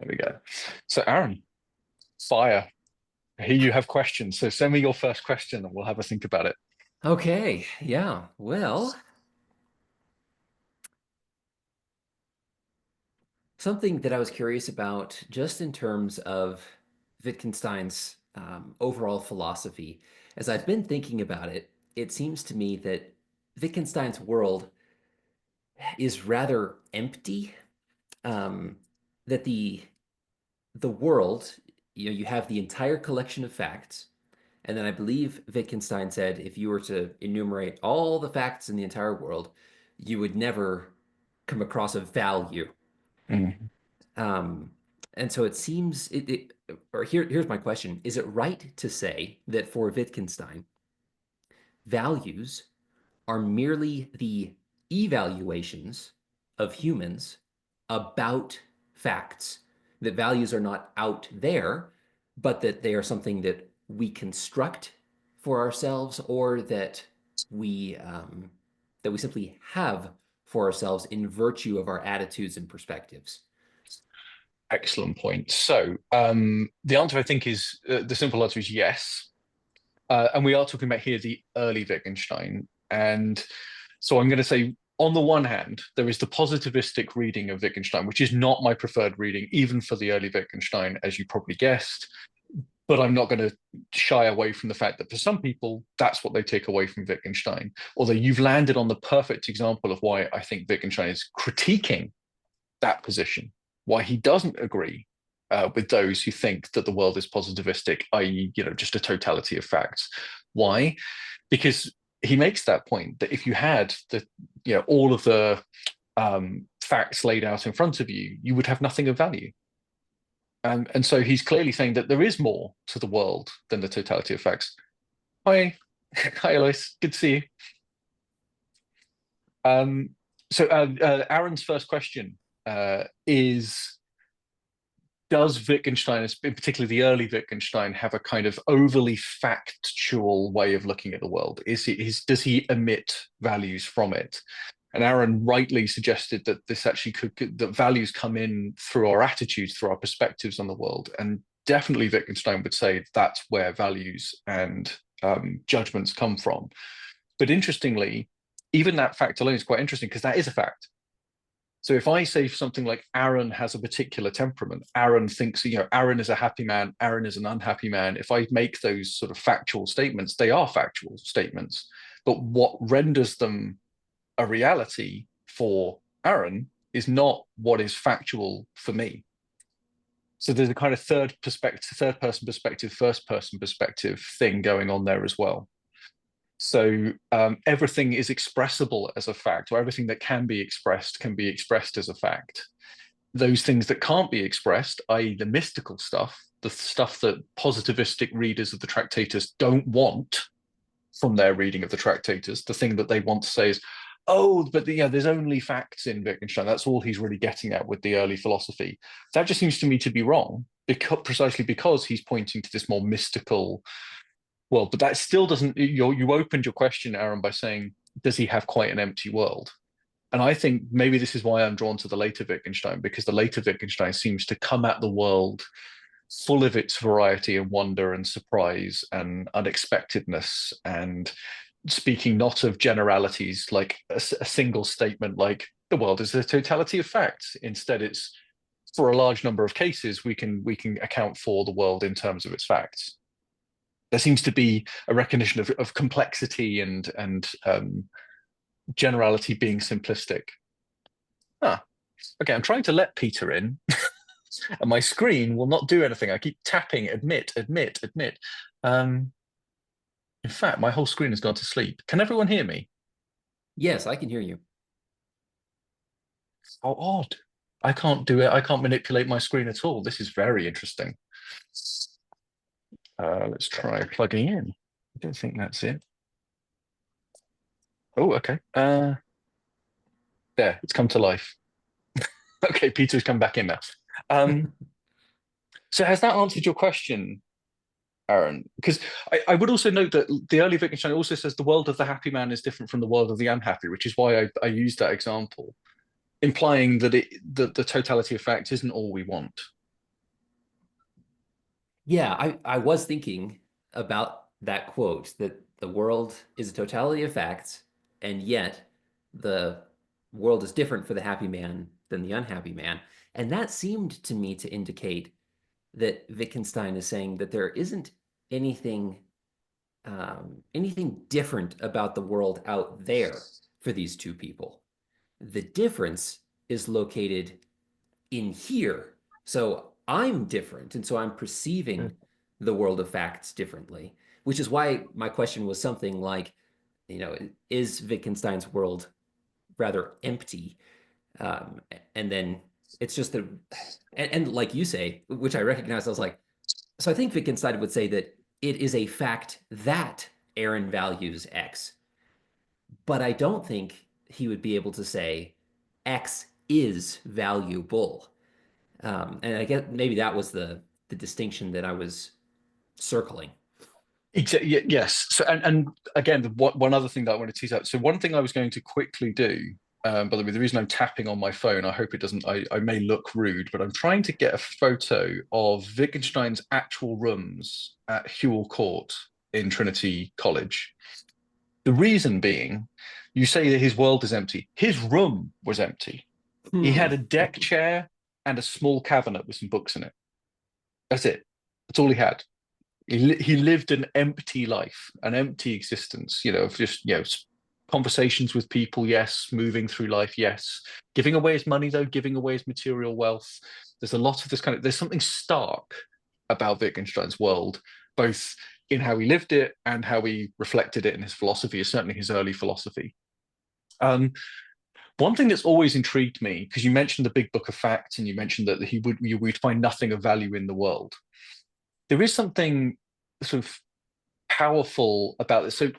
There we go. So, Aaron, fire. Here you have questions. So send me your first question and we'll have a think about it. Okay, yeah. Well, something that I was curious about just in terms of Wittgenstein's overall philosophy, as I've been thinking about it, it seems to me that Wittgenstein's world is rather empty. Um, that the world, you have the entire collection of facts, and then I believe Wittgenstein said if you were to enumerate all the facts in the entire world, you would never come across a value. Mm. Um, and so it seems or here's my question. Is it right to say that for Wittgenstein, values are merely the evaluations of humans about facts, that values are not out there, but that they are something that we construct for ourselves, or that we simply have for ourselves in virtue of our attitudes and perspectives? Excellent point. So the answer I think is the simple answer is yes. And we are talking about here the early Wittgenstein. And so I'm going to say, on the one hand, there is the positivistic reading of Wittgenstein, which is not my preferred reading, even for the early Wittgenstein, as you probably guessed. But I'm not going to shy away from the fact that for some people, that's what they take away from Wittgenstein. Although you've landed on the perfect example of why I think Wittgenstein is critiquing that position, why he doesn't agree with those who think that the world is positivistic, i.e., just a totality of facts. Why? Because he makes that point that if you had all of the facts laid out in front of you, you would have nothing of value. And so he's clearly saying that there is more to the world than the totality of facts. Hi, hi, Eloise. Good to see you. Um, so Aaron's first question is: does Wittgenstein, particularly the early Wittgenstein, have a kind of overly factual way of looking at the world? Does he emit values from it? And Aaron rightly suggested that this actually that values come in through our attitudes, through our perspectives on the world. And definitely Wittgenstein would say that's where values and judgments come from. But interestingly, even that fact alone is quite interesting because that is a fact. So if I say something like Aaron has a particular temperament, Aaron thinks, Aaron is a happy man, Aaron is an unhappy man. If I make those sort of factual statements, they are factual statements. But what renders them a reality for Aaron is not what is factual for me. So there's a kind of third person perspective, first person perspective thing going on there as well. So everything is expressible as a fact, or everything that can be expressed as a fact. Those things that can't be expressed, i.e., the mystical stuff, the stuff that positivistic readers of the Tractatus don't want from their reading of the Tractatus, the thing that they want to say is, oh, but there's only facts in Wittgenstein. That's all he's really getting at with the early philosophy. That just seems to me to be wrong, precisely because he's pointing to this more mystical. Well, but that still doesn't. You opened your question, Aaron, by saying, does he have quite an empty world? And I think maybe this is why I'm drawn to the later Wittgenstein, because the later Wittgenstein seems to come at the world full of its variety and wonder and surprise and unexpectedness, and speaking not of generalities like a single statement like the world is the totality of facts. Instead, it's for a large number of cases we can account for the world in terms of its facts. There seems to be a recognition of complexity and generality being simplistic. Ah, okay, I'm trying to let Peter in, and my screen will not do anything. I keep tapping admit, admit, admit. In fact, my whole screen has gone to sleep. Can everyone hear me? Yes, I can hear you. How odd. I can't do it. I can't manipulate my screen at all. This is very interesting. Let's try plugging in. I don't think that's it. Oh, okay. There, it's come to life. Okay, Peter's come back in now. Um, so has that answered your question, Aaron? Because I would also note that the early Wittgenstein also says the world of the happy man is different from the world of the unhappy, which is why I used that example, implying that the totality of facts isn't all we want. Yeah, I was thinking about that quote that the world is a totality of facts, and yet the world is different for the happy man than the unhappy man. And that seemed to me to indicate that Wittgenstein is saying that there isn't anything anything different about the world out there for these two people. The difference is located in here. So I'm different. And so I'm perceiving the world of facts differently, which is why my question was something like, is Wittgenstein's world rather empty? Um, and then it's just that, and like you say, which I recognize, I was like, so I think Wittgenstein would say that it is a fact that Aaron values X, but I don't think he would be able to say X is valuable. And I guess maybe that was the distinction that I was circling. Yes. So, and again, one other thing that I want to tease out. So, one thing I was going to quickly do, by the way, the reason I'm tapping on my phone, I hope it doesn't, I may look rude, but I'm trying to get a photo of Wittgenstein's actual rooms at Hewell Court in Trinity College. The reason being, you say that his world is empty. His room was empty. He Hmm. had a deck chair and a small cabinet with some books in it. That's it. That's all he had. He lived an empty life, an empty existence, of just, conversations with people, yes, moving through life, yes, giving away his money, though, giving away his material wealth. There's a lot of this there's something stark about Wittgenstein's world, both in how he lived it and how he reflected it in his philosophy, certainly his early philosophy. Um, One thing that's always intrigued me, because you mentioned the big book of facts and you mentioned that you would find nothing of value in the world. There is something sort of powerful about this. So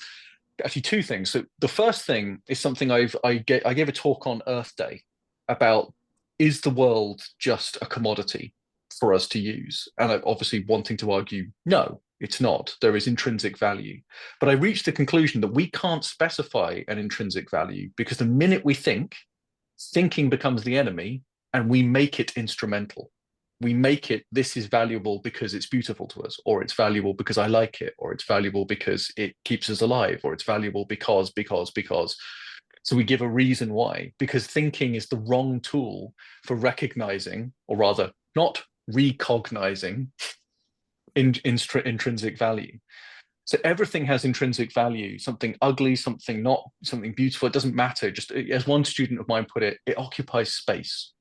actually two things. So the first thing is something I gave a talk on Earth Day about, is the world just a commodity for us to use? And I'm obviously wanting to argue no, it's not. There is intrinsic value. But I reached the conclusion that we can't specify an intrinsic value because the minute we think, thinking becomes the enemy and we make it instrumental. We make it, this is valuable because it's beautiful to us, or it's valuable because I like it, or it's valuable because it keeps us alive, or it's valuable because. So we give a reason why, because thinking is the wrong tool for recognizing, or rather, not recognizing intrinsic value. So everything has intrinsic value, something ugly, something not, something beautiful. It doesn't matter. Just as one student of mine put it, it occupies space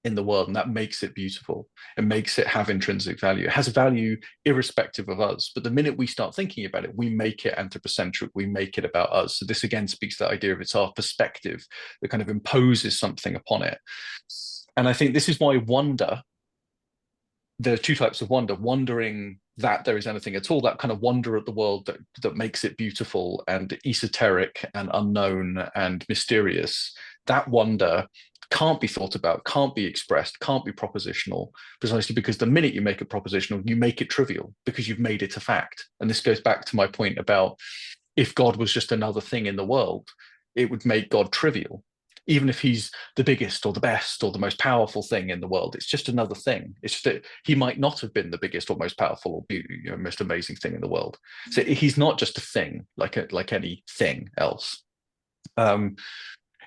in the world, and that makes it beautiful. It makes it have intrinsic value. It has value irrespective of us. But the minute we start thinking about it, we make it anthropocentric. We make it about us. So this again speaks to the idea of it's our perspective that kind of imposes something upon it. And I think this is why wonder, there are two types of wonder: wondering that there is anything at all, that kind of wonder at the world that makes it beautiful and esoteric and unknown and mysterious. That wonder can't be thought about, can't be expressed, can't be propositional, precisely because the minute you make it propositional, you make it trivial because you've made it a fact. And this goes back to my point about, if God was just another thing in the world, it would make God trivial. Even if he's the biggest or the best or the most powerful thing in the world, it's just another thing. It's just that he might not have been the biggest or most powerful or most amazing thing in the world. So he's not just a thing like anything else. Um,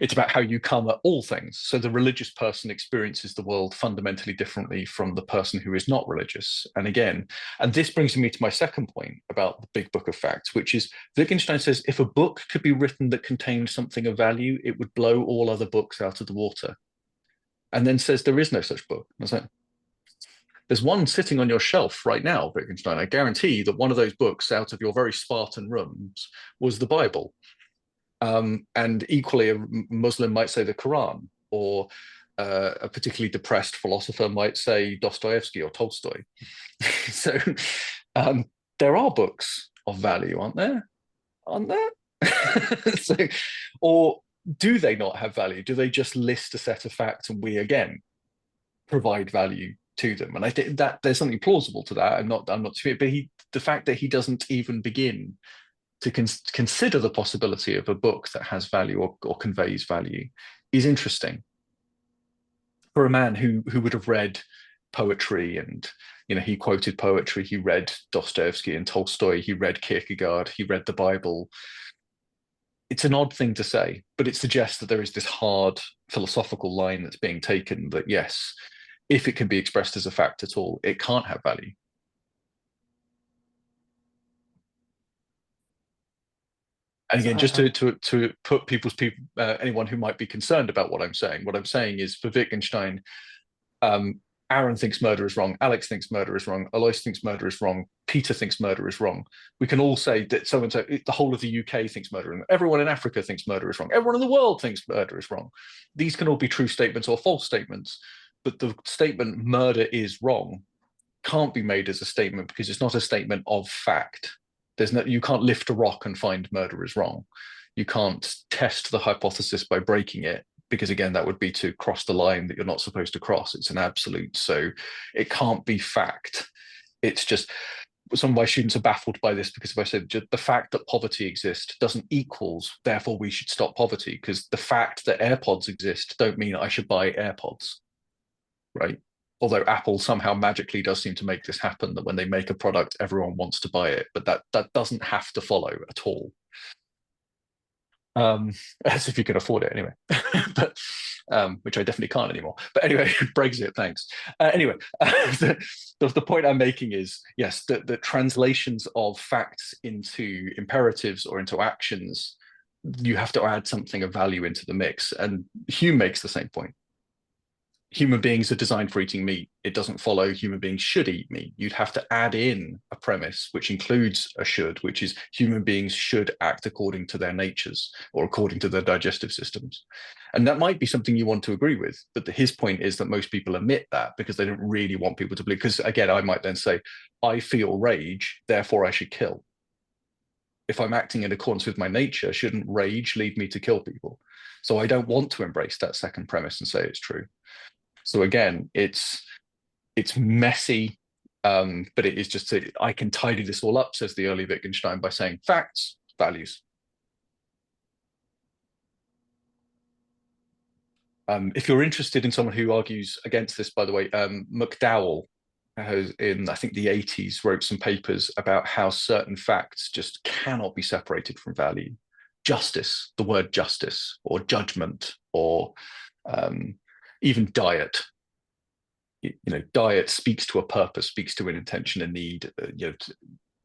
it's about how you come at all things. So the religious person experiences the world fundamentally differently from the person who is not religious. And again, and this brings me to my second point about the big book of facts, which is Wittgenstein says if a book could be written that contained something of value, it would blow all other books out of the water. And then says there is no such book. I was like, there's one sitting on your shelf right now, Wittgenstein. I guarantee that one of those books out of your very Spartan rooms was the Bible. And equally, a Muslim might say the Quran, or a particularly depressed philosopher might say Dostoevsky or Tolstoy. So um, there are books of value, aren't there? Aren't there? So, or do they not have value? Do they just list a set of facts and we again provide value to them? And I think that there's something plausible to that. I'm not sure, but the fact that he doesn't even begin to consider the possibility of a book that has value or conveys value is interesting for a man who would have read poetry and He quoted poetry, he read Dostoevsky and Tolstoy, he read Kierkegaard, he read the Bible. It's an odd thing to say, but it suggests that there is this hard philosophical line that's being taken that, yes, if it can be expressed as a fact at all, it can't have value. And So again, just to put anyone who might be concerned about what I'm saying is for Wittgenstein, um, Aaron thinks murder is wrong, Alex thinks murder is wrong, Alois thinks murder is wrong, Peter thinks murder is wrong. We can all say that so and so, the whole of the UK thinks murder is wrong. Everyone in Africa thinks murder is wrong. Everyone in the world thinks murder is wrong. These can all be true statements or false statements, but the statement murder is wrong can't be made as a statement because it's not a statement of fact. You can't lift a rock and find murder is wrong. You can't test the hypothesis by breaking it, because again, that would be to cross the line that you're not supposed to cross. It's an absolute, so it can't be fact. It's just, some of my students are baffled by this because if I said the fact that poverty exists doesn't equals therefore we should stop poverty, because the fact that AirPods exist don't mean I should buy AirPods, right? Although Apple somehow magically does seem to make this happen, that when they make a product, everyone wants to buy it, but that doesn't have to follow at all. As if you can afford it anyway, but which I definitely can't anymore. But anyway, Brexit, thanks. Anyway, the point I'm making is, yes, the translations of facts into imperatives or into actions, you have to add something of value into the mix. And Hume makes the same point. Human beings are designed for eating meat. It doesn't follow human beings should eat meat. You'd have to add in a premise which includes a should, which is human beings should act according to their natures or according to their digestive systems. And that might be something you want to agree with, but his point is that most people omit that because they don't really want people to believe. Because again, I might then say, I feel rage, therefore I should kill. If I'm acting in accordance with my nature, shouldn't rage lead me to kill people? So I don't want to embrace that second premise and say it's true. So again, it's messy, but it is just I can tidy this all up, says the early Wittgenstein, by saying facts, values. If you're interested in someone who argues against this, by the way, McDowell has, in I think the 80s, wrote some papers about how certain facts just cannot be separated from value. Justice, the word justice, or judgment, or even diet. Diet speaks to a purpose, speaks to an intention, a need.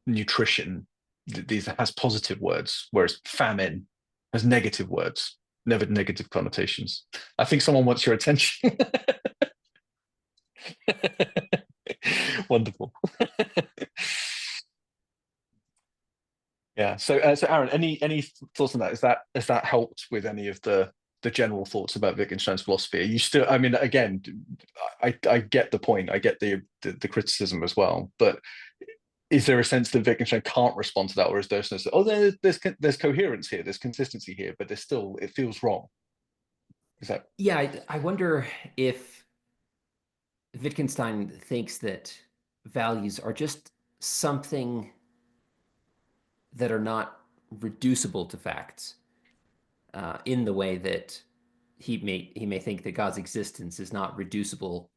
Nutrition, these has positive words, whereas famine has negative words, never negative connotations. I think someone wants your attention. Wonderful. Yeah. So Aaron, any thoughts on that? Has that helped with any of the general thoughts about Wittgenstein's philosophy? Are you still, I mean, again, I get the point, I get the criticism as well, but is there a sense that Wittgenstein can't respond to that, or is there a sense that, oh, there's coherence here, there's consistency here, but there's still, it feels wrong? Is that? yeah, I wonder if Wittgenstein thinks that values are just something that are not reducible to facts in the way that he may think that God's existence is not reducible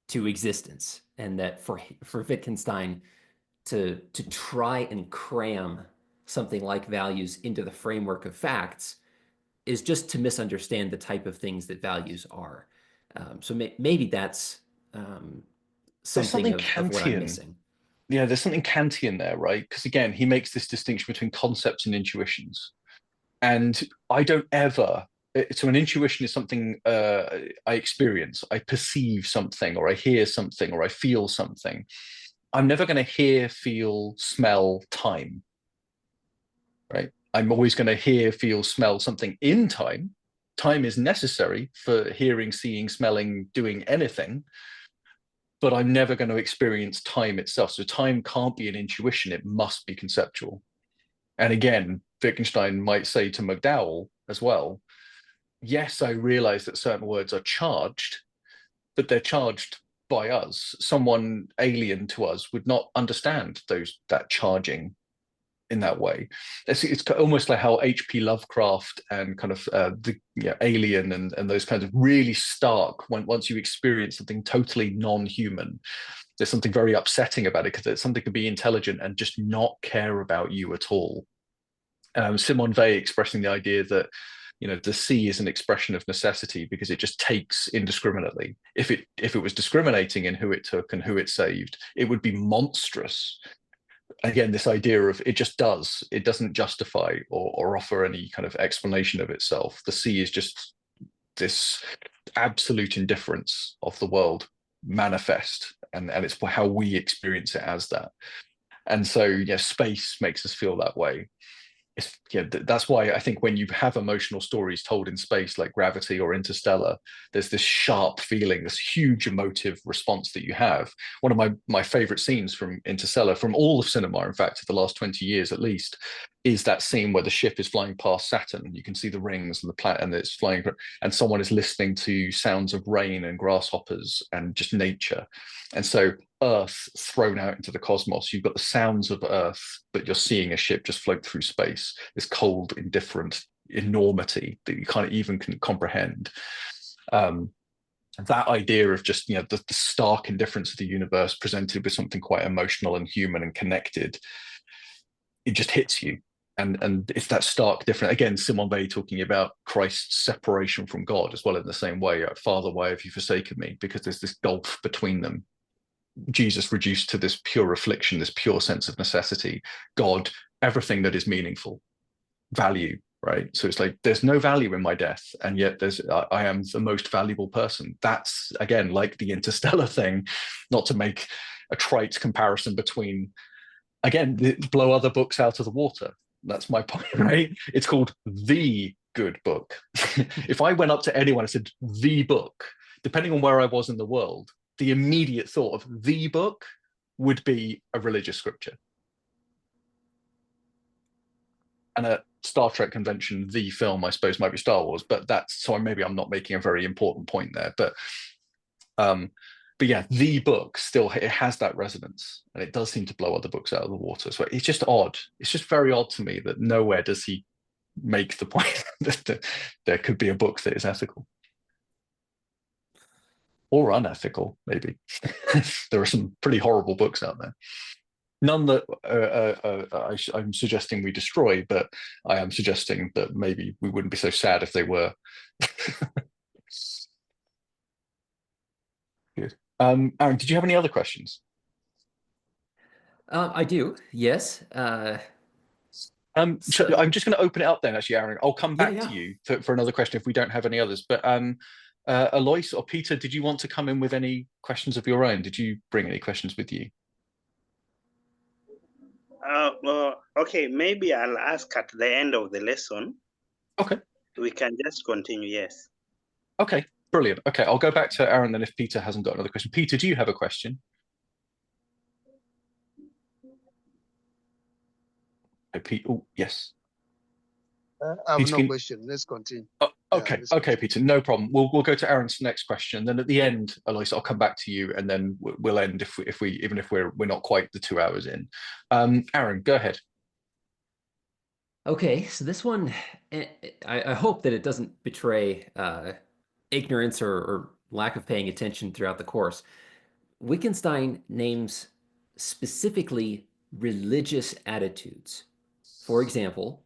to existence, and that for Wittgenstein to try and cram something like values into the framework of facts is just to misunderstand the type of things that values are. So maybe that's There's something something of what I'm Kantian. missing. Yeah, there's something Kantian there, right? Because again, he makes this distinction between concepts and intuitions. And I don't ever, so an intuition is something I experience, I perceive something, or I hear something, or I feel something. I'm never going to hear, feel, smell time, right? I'm always going to hear, feel, smell something in time. Time is necessary for hearing, seeing, smelling, doing anything, but I'm never going to experience time itself. So time can't be an intuition, it must be conceptual. And again, Wittgenstein might say to McDowell as well, yes, I realize that certain words are charged, but they're charged by us. Someone alien to us would not understand that charging in that way. It's almost like how H.P. Lovecraft and kind of Alien and those kinds of really stark, once you experience something totally non-human, There's something very upsetting about it because something can be intelligent and just not care about you at all. Simone Weil expressing the idea that the sea is an expression of necessity because it just takes indiscriminately. If it was discriminating in who it took and who it saved, it would be monstrous. Again, this idea of it just does. It doesn't justify or offer any kind of explanation of itself. The sea is just this absolute indifference of the world manifest, and it's how we experience it as that. And so, yeah, space makes us feel that way. That's why I think when you have emotional stories told in space, like Gravity or Interstellar, there's this sharp feeling, this huge emotive response that you have. One of my favorite scenes from Interstellar, from all of cinema, in fact, of the last 20 years at least, is that scene where the ship is flying past Saturn. You can see the rings and the planet, and it's flying, and someone is listening to sounds of rain and grasshoppers and just nature. And so Earth thrown out into the cosmos, you've got the sounds of Earth, but you're seeing a ship just float through space, this cold, indifferent enormity that you can't even comprehend. That idea of just the stark indifference of the universe presented with something quite emotional and human and connected, it just hits you. And it's that stark difference. Again, Simone Weil talking about Christ's separation from God as well, in the same way, Father, why have you forsaken me? Because there's this gulf between them. Jesus reduced to this pure affliction, this pure sense of necessity. God, everything that is meaningful, value, right? So it's like there's no value in my death, and yet I am the most valuable person. That's, again, like the Interstellar thing, not to make a trite comparison between, again, blow other books out of the water. That's my point, right? It's called the good book. If I went up to anyone and said the book, depending on where I was in the world, the immediate thought of the book would be a religious scripture. And a Star Trek convention, the film, I suppose, might be Star Wars, but maybe I'm not making a very important point there. But yeah, the book still, it has that resonance, and it does seem to blow other books out of the water. So it's just odd. It's just very odd to me that nowhere does he make the point that there could be a book that is ethical. Or unethical, maybe. There are some pretty horrible books out there. None that I'm suggesting we destroy, but I am suggesting that maybe we wouldn't be so sad if they were. Good. Aaron, did you have any other questions? I do, yes. I'm just going to open it up then, actually, Aaron. I'll come back Yeah. to you for another question if we don't have any others. But Alois or Peter, did you want to come in with any questions of your own? Did you bring any questions with you? Okay, maybe I'll ask at the end of the lesson. Okay. We can just continue, yes. Okay, brilliant. Okay, I'll go back to Aaron then if Peter hasn't got another question. Peter, do you have a question? Pete, oh, yes. I have Peter, no question. Let's continue. Oh, okay, let's continue. Peter, no problem. We'll go to Aaron's next question. Then at the end, Alois, I'll come back to you, and then we'll end if we even if we're not quite the 2 hours in. Aaron, go ahead. Okay, so this one, I hope that it doesn't betray ignorance or lack of paying attention throughout the course. Wittgenstein names specifically religious attitudes. For example,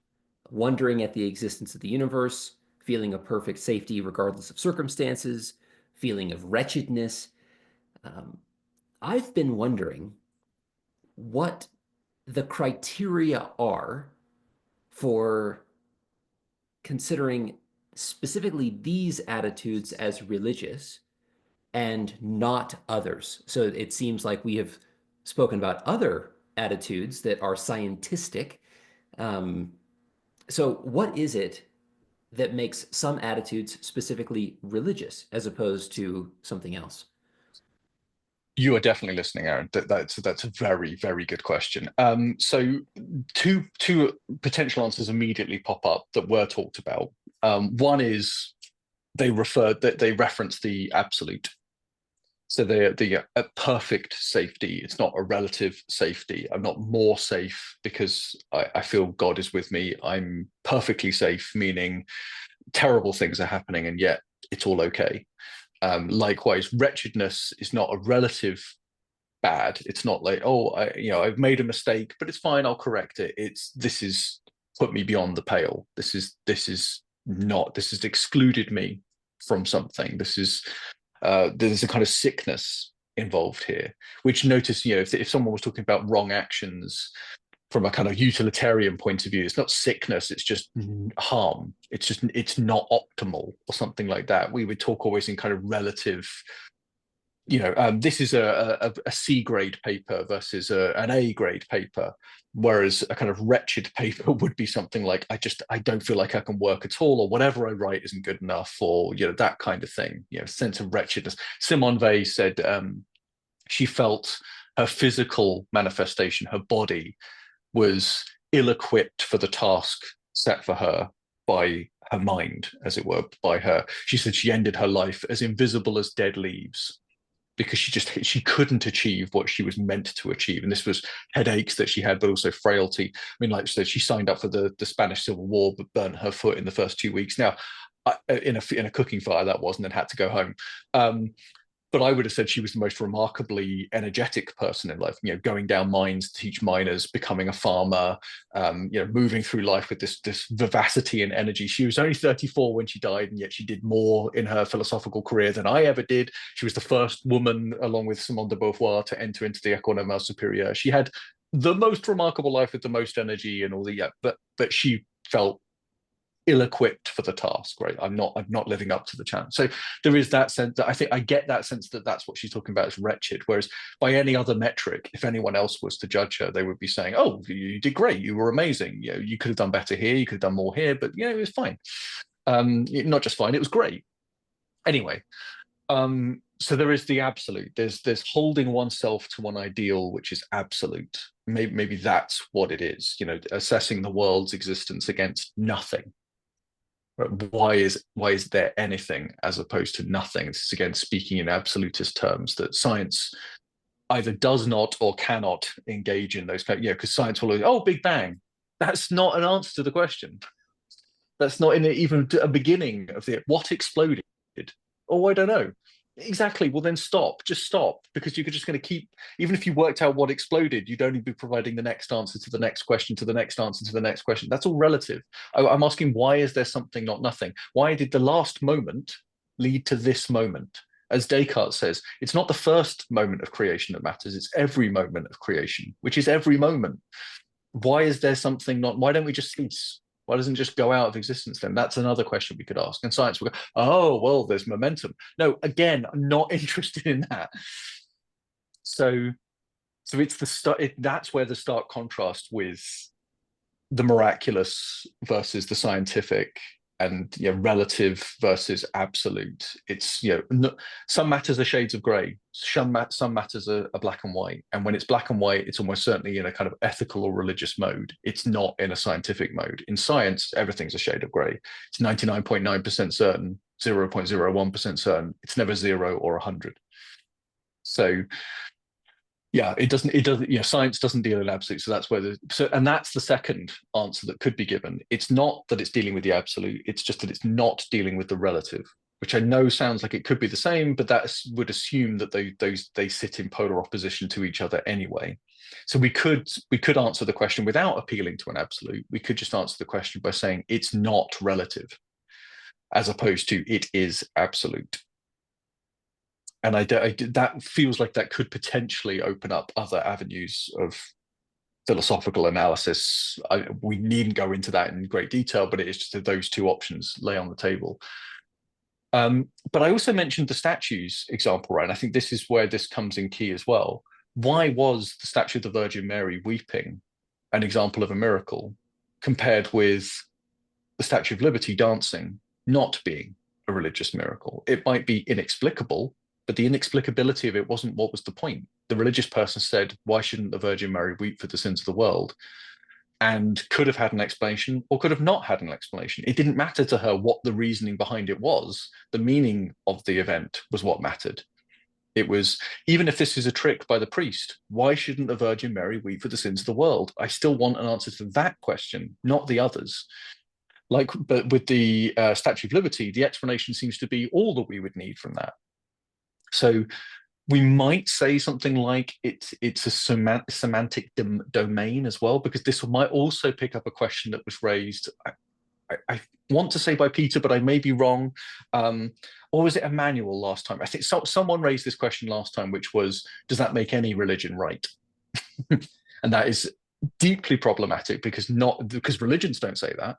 wondering at the existence of the universe, feeling of perfect safety regardless of circumstances, feeling of wretchedness. I've been wondering what the criteria are for considering specifically these attitudes as religious and not others. So it seems like we have spoken about other attitudes that are scientistic. So what is it that makes some attitudes specifically religious as opposed to something else? You are definitely listening, Aaron. That's a very, very good question. So two potential answers immediately pop up that were talked about. One is they reference the absolute. So the perfect safety. It's not a relative safety. I'm not more safe because I feel God is with me. I'm perfectly safe, meaning terrible things are happening, and yet it's all okay. Likewise, wretchedness is not a relative bad. It's not like, oh, I've made a mistake, but it's fine, I'll correct it. This is put me beyond the pale. This has excluded me from something. There's a kind of sickness involved here, which, notice, if someone was talking about wrong actions from a kind of utilitarian point of view, it's not sickness, it's just harm. It's not optimal or something like that. We would talk always in kind of relative, this is a C grade paper versus an A grade paper, whereas a kind of wretched paper would be something like, I don't feel like I can work at all, or whatever I write isn't good enough, or that kind of thing. Sense of wretchedness. Simone Weil said she felt her physical manifestation, her body, was ill-equipped for the task set for her by her mind, as it were, by her. She said she ended her life as invisible as dead leaves, because she couldn't achieve what she was meant to achieve. And this was headaches that she had, but also frailty. I mean, like I said, she signed up for the Spanish Civil War, but burnt her foot in the first 2 weeks. Now, in a cooking fire, that was, and then had to go home. But I would have said she was the most remarkably energetic person in life, going down mines to teach miners, becoming a farmer, moving through life with this vivacity and energy. She was only 34 when she died, and yet she did more in her philosophical career than I ever did. She was the first woman, along with Simone de Beauvoir, to enter into the École Normale Supérieure. She had the most remarkable life with the most energy and all but she felt ill-equipped for the task, right? I'm not living up to the challenge. So there is that sense that I get that sense that that's what she's talking about, is wretched. Whereas by any other metric, if anyone else was to judge her, they would be saying, oh, you did great, you were amazing, you could have done better here, you could have done more here, but it was fine. Not just fine, it was great. Anyway, so there is the absolute. There's holding oneself to one ideal which is absolute. Maybe that's what it is, assessing the world's existence against nothing. Why is there anything as opposed to nothing? This is, again, speaking in absolutist terms, that science either does not or cannot engage in those kind of, because science will always, oh, Big Bang. That's not an answer to the question. That's not even a beginning of what exploded. Oh, I don't know. Exactly. Well, then stop. Just stop, because you're just going to keep. Even if you worked out what exploded, you'd only be providing the next answer to the next question, to the next answer, to the next question. That's all relative. I'm asking, why is there something, not nothing? Why did the last moment lead to this moment? As Descartes says, it's not the first moment of creation that matters. It's every moment of creation, which is every moment. Why is there something not? Why don't we just cease? Why doesn't it just go out of existence then? That's another question we could ask. And science will go, oh, well, there's momentum. No, again, I'm not interested in that. So it's that's where the stark contrast with the miraculous versus the scientific, and relative versus absolute. It's some matters are shades of grey, some matters are black and white, and when it's black and white, it's almost certainly in a kind of ethical or religious mode. It's not in a scientific mode. In science, everything's a shade of grey. It's 99.9% certain, 0.01% certain. It's never 0 or 100. So yeah, it doesn't, science doesn't deal in absolute. So that's where and that's the second answer that could be given. It's not that it's dealing with the absolute, it's just that it's not dealing with the relative, which I know sounds like it could be the same, but that would assume that they sit in polar opposition to each other anyway. So we could answer the question without appealing to an absolute. We could just answer the question by saying it's not relative, as opposed to it is absolute. And that feels like that could potentially open up other avenues of philosophical analysis. We needn't go into that in great detail, but it is just that those two options lay on the table. But I also mentioned the statues example, right? And I think this is where this comes in key as well. Why was the statue of the Virgin Mary weeping an example of a miracle, compared with the Statue of Liberty dancing not being a religious miracle? It might be inexplicable, but the inexplicability of it wasn't what was the point. The religious person said, why shouldn't the Virgin Mary weep for the sins of the world? And could have had an explanation or could have not had an explanation. It didn't matter to her what the reasoning behind it was. The meaning of the event was what mattered. It was, even if this is a trick by the priest, why shouldn't the Virgin Mary weep for the sins of the world? I still want an answer to that question, not the others. But with the Statue of Liberty, the explanation seems to be all that we would need from that. So we might say something like it's a semantic domain as well, because this might also pick up a question that was raised. I want to say by Peter, but I may be wrong. Or was it Emmanuel last time? I think someone raised this question last time, which was, does that make any religion right? And that is deeply problematic because religions don't say that.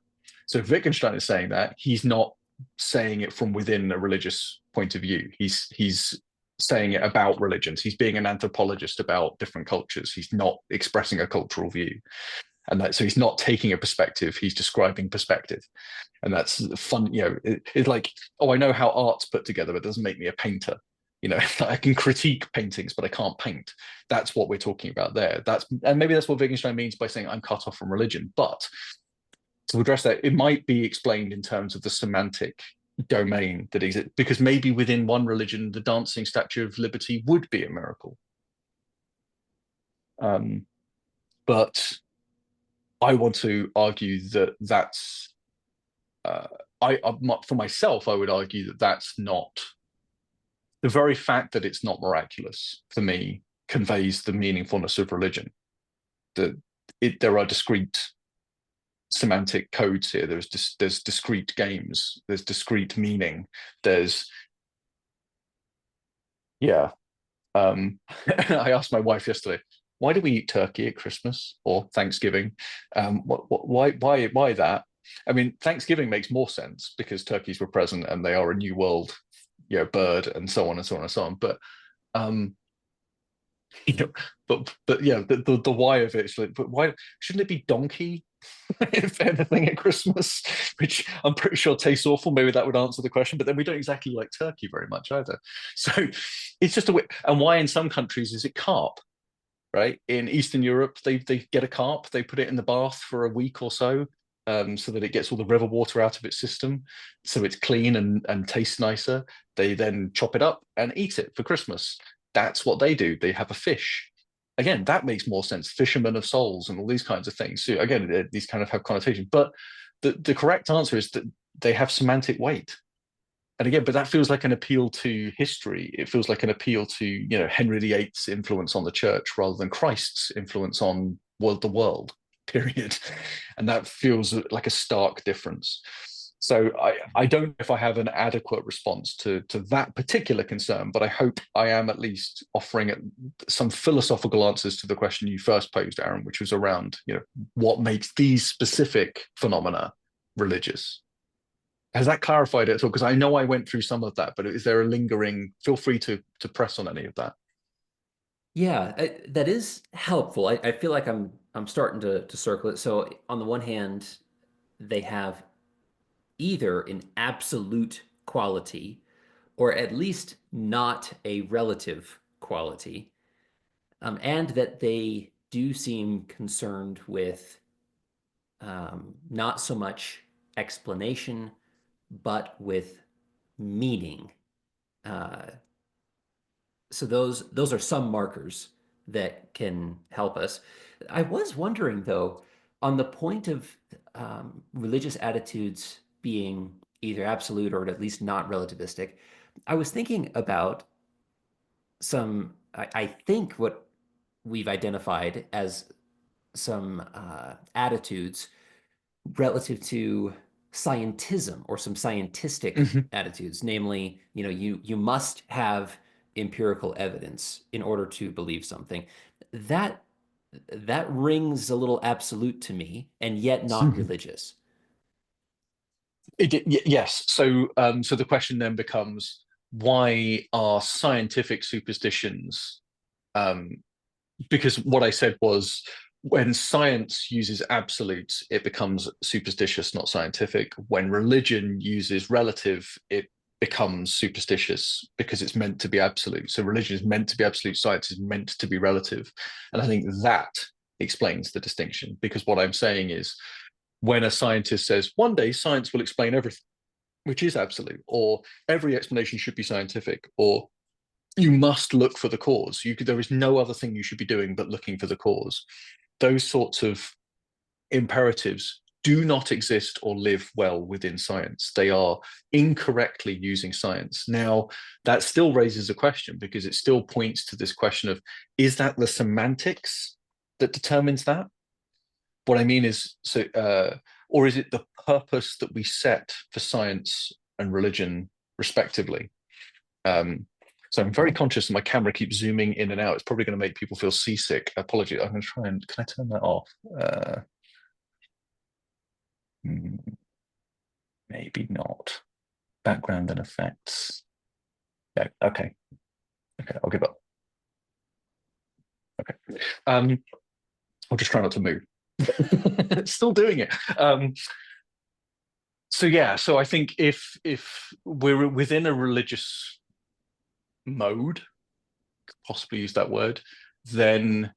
So if Wittgenstein is saying that, he's not saying it from within a religious point of view. He's saying it about religions. He's being an anthropologist about different cultures. He's not expressing a cultural view. And so he's not taking a perspective, he's describing perspective. And that's fun, it's like, oh, I know how art's put together, but it doesn't make me a painter. I can critique paintings, but I can't paint. That's what we're talking about there. And maybe that's what Wittgenstein means by saying I'm cut off from religion. But to address that, it might be explained in terms of the semantic domain that exists, because maybe within one religion, the dancing Statue of Liberty would be a miracle. But I want to argue that that's, for myself, I would argue that that's not, the very fact that it's not miraculous, for me, conveys the meaningfulness of religion. There are discrete semantic codes here. There's discrete games. There's discrete meaning. I asked my wife yesterday, why do we eat turkey at Christmas or Thanksgiving? Why that? I mean, Thanksgiving makes more sense because turkeys were present and they are a New World, bird, and so on and so on and so on. But the why of it is like, but why shouldn't it be donkey? If anything at Christmas, which I'm pretty sure tastes awful. Maybe that would answer the question, but then we don't exactly like turkey very much either. So it's just and why in some countries is it carp? Right, in Eastern Europe, they get a carp, they put it in the bath for a week or so, so that it gets all the river water out of its system, so it's clean and tastes nicer. They then chop it up and eat it for Christmas. That's what they do. They have a fish. Again, that makes more sense. Fishermen of souls and all these kinds of things. So again, these kind of have connotations. But the correct answer is that they have semantic weight. And again, but that feels like an appeal to history. It feels like an appeal to, Henry VIII's influence on the church rather than Christ's influence on the world, period. And that feels like a stark difference. So I don't know if I have an adequate response to that particular concern, but I hope I am at least offering some philosophical answers to the question you first posed, Aaron, which was around, what makes these specific phenomena religious. Has that clarified it at all? Because I know I went through some of that, but is there a lingering, feel free to press on any of that. Yeah, that is helpful. I feel like I'm starting to circle it. So on the one hand, they have either an absolute quality or at least not a relative quality, and that they do seem concerned with not so much explanation, but with meaning. So those are some markers that can help us. I was wondering, though, on the point of religious attitudes being either absolute or at least not relativistic, I was thinking about I think what we've identified as some attitudes relative to scientism or some scientistic attitudes, namely, you must have empirical evidence in order to believe something. That rings a little absolute to me, and yet not religious. Yes. So the question then becomes, why are scientific superstitions? Because what I said was, when science uses absolutes, it becomes superstitious, not scientific. When religion uses relative, it becomes superstitious because it's meant to be absolute. So religion is meant to be absolute, science is meant to be relative. And I think that explains the distinction, because what I'm saying is, when a scientist says, one day science will explain everything, which is absolute, or every explanation should be scientific, or you must look for the cause. There is no other thing you should be doing but looking for the cause. Those sorts of imperatives do not exist or live well within science. They are incorrectly using science. Now, that still raises a question, because it still points to this question of, is that the semantics that determines that? What I mean is, or is it the purpose that we set for science and religion, respectively? So I'm very conscious that my camera keeps zooming in and out. It's probably going to make people feel seasick. Apologies. I'm going to try and, can I turn that off? Maybe not. Background and effects. Yeah, okay. Okay, I'll give up. Okay. I'll just try not to move. Still doing it. So yeah, so I think if we're within a religious mode, possibly use that word, then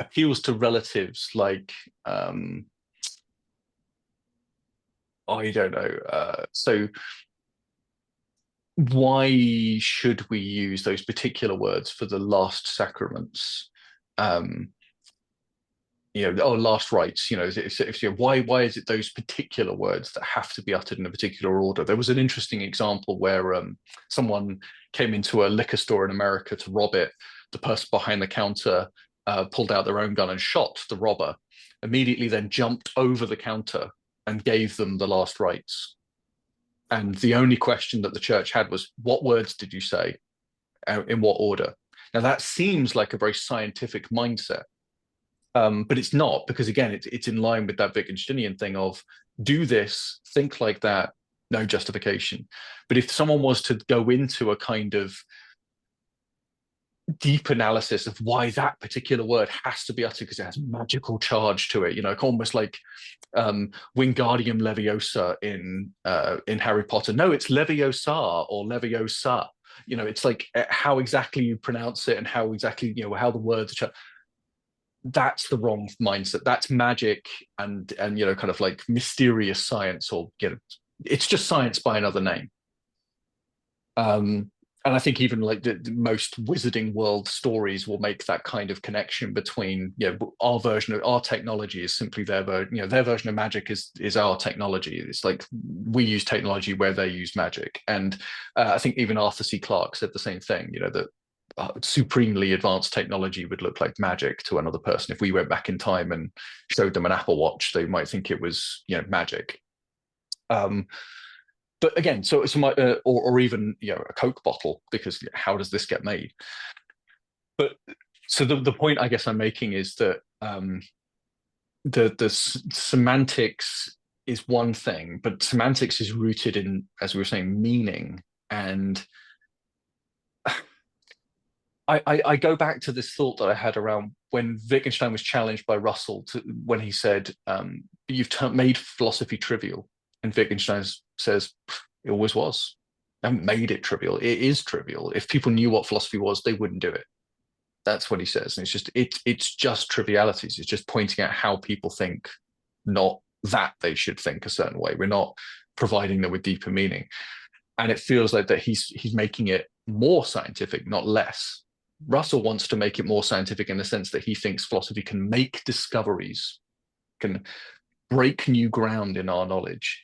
appeals to relatives like I don't know. So why should we use those particular words for the last sacraments? Last rites. Why is it those particular words that have to be uttered in a particular order? There was an interesting example where someone came into a liquor store in America to rob it. The person behind the counter pulled out their own gun and shot the robber. Immediately, then jumped over the counter and gave them the last rites. And the only question that the church had was, "What words did you say? In what order?" Now that seems like a very scientific mindset. But it's not, because again, it's in line with that Wittgensteinian thing of do this, think like that, no justification. But if someone was to go into a kind of deep analysis of why that particular word has to be uttered because it has magical charge to it, almost like Wingardium Leviosa in Harry Potter. No, it's Leviosa or Leviosa. It's like how exactly you pronounce it and how exactly how the words are. That's the wrong mindset. That's magic and kind of like mysterious science, or it's just science by another name. And I think even like the most Wizarding World stories will make that kind of connection between our version of our technology is simply their version of magic is our technology. It's like we use technology where they use magic. And I think even Arthur C. Clarke said the same thing. That supremely advanced technology would look like magic to another person. If we went back in time and showed them an Apple Watch, they might think it was magic. But again, so or even a Coke bottle, because how does this get made? But so the point I guess I'm making is that the semantics is one thing, but semantics is rooted in, as we were saying, meaning. And I go back to this thought that I had around when Wittgenstein was challenged by Russell when he said, "You've made philosophy trivial," and Wittgenstein says, "It always was. I haven't made it trivial. It is trivial. If people knew what philosophy was, they wouldn't do it." That's what he says, and it's just trivialities. It's just pointing out how people think, not that they should think a certain way. We're not providing them with deeper meaning, and it feels like that he's making it more scientific, not less. Russell wants to make it more scientific in the sense that he thinks philosophy can make discoveries, can break new ground in our knowledge.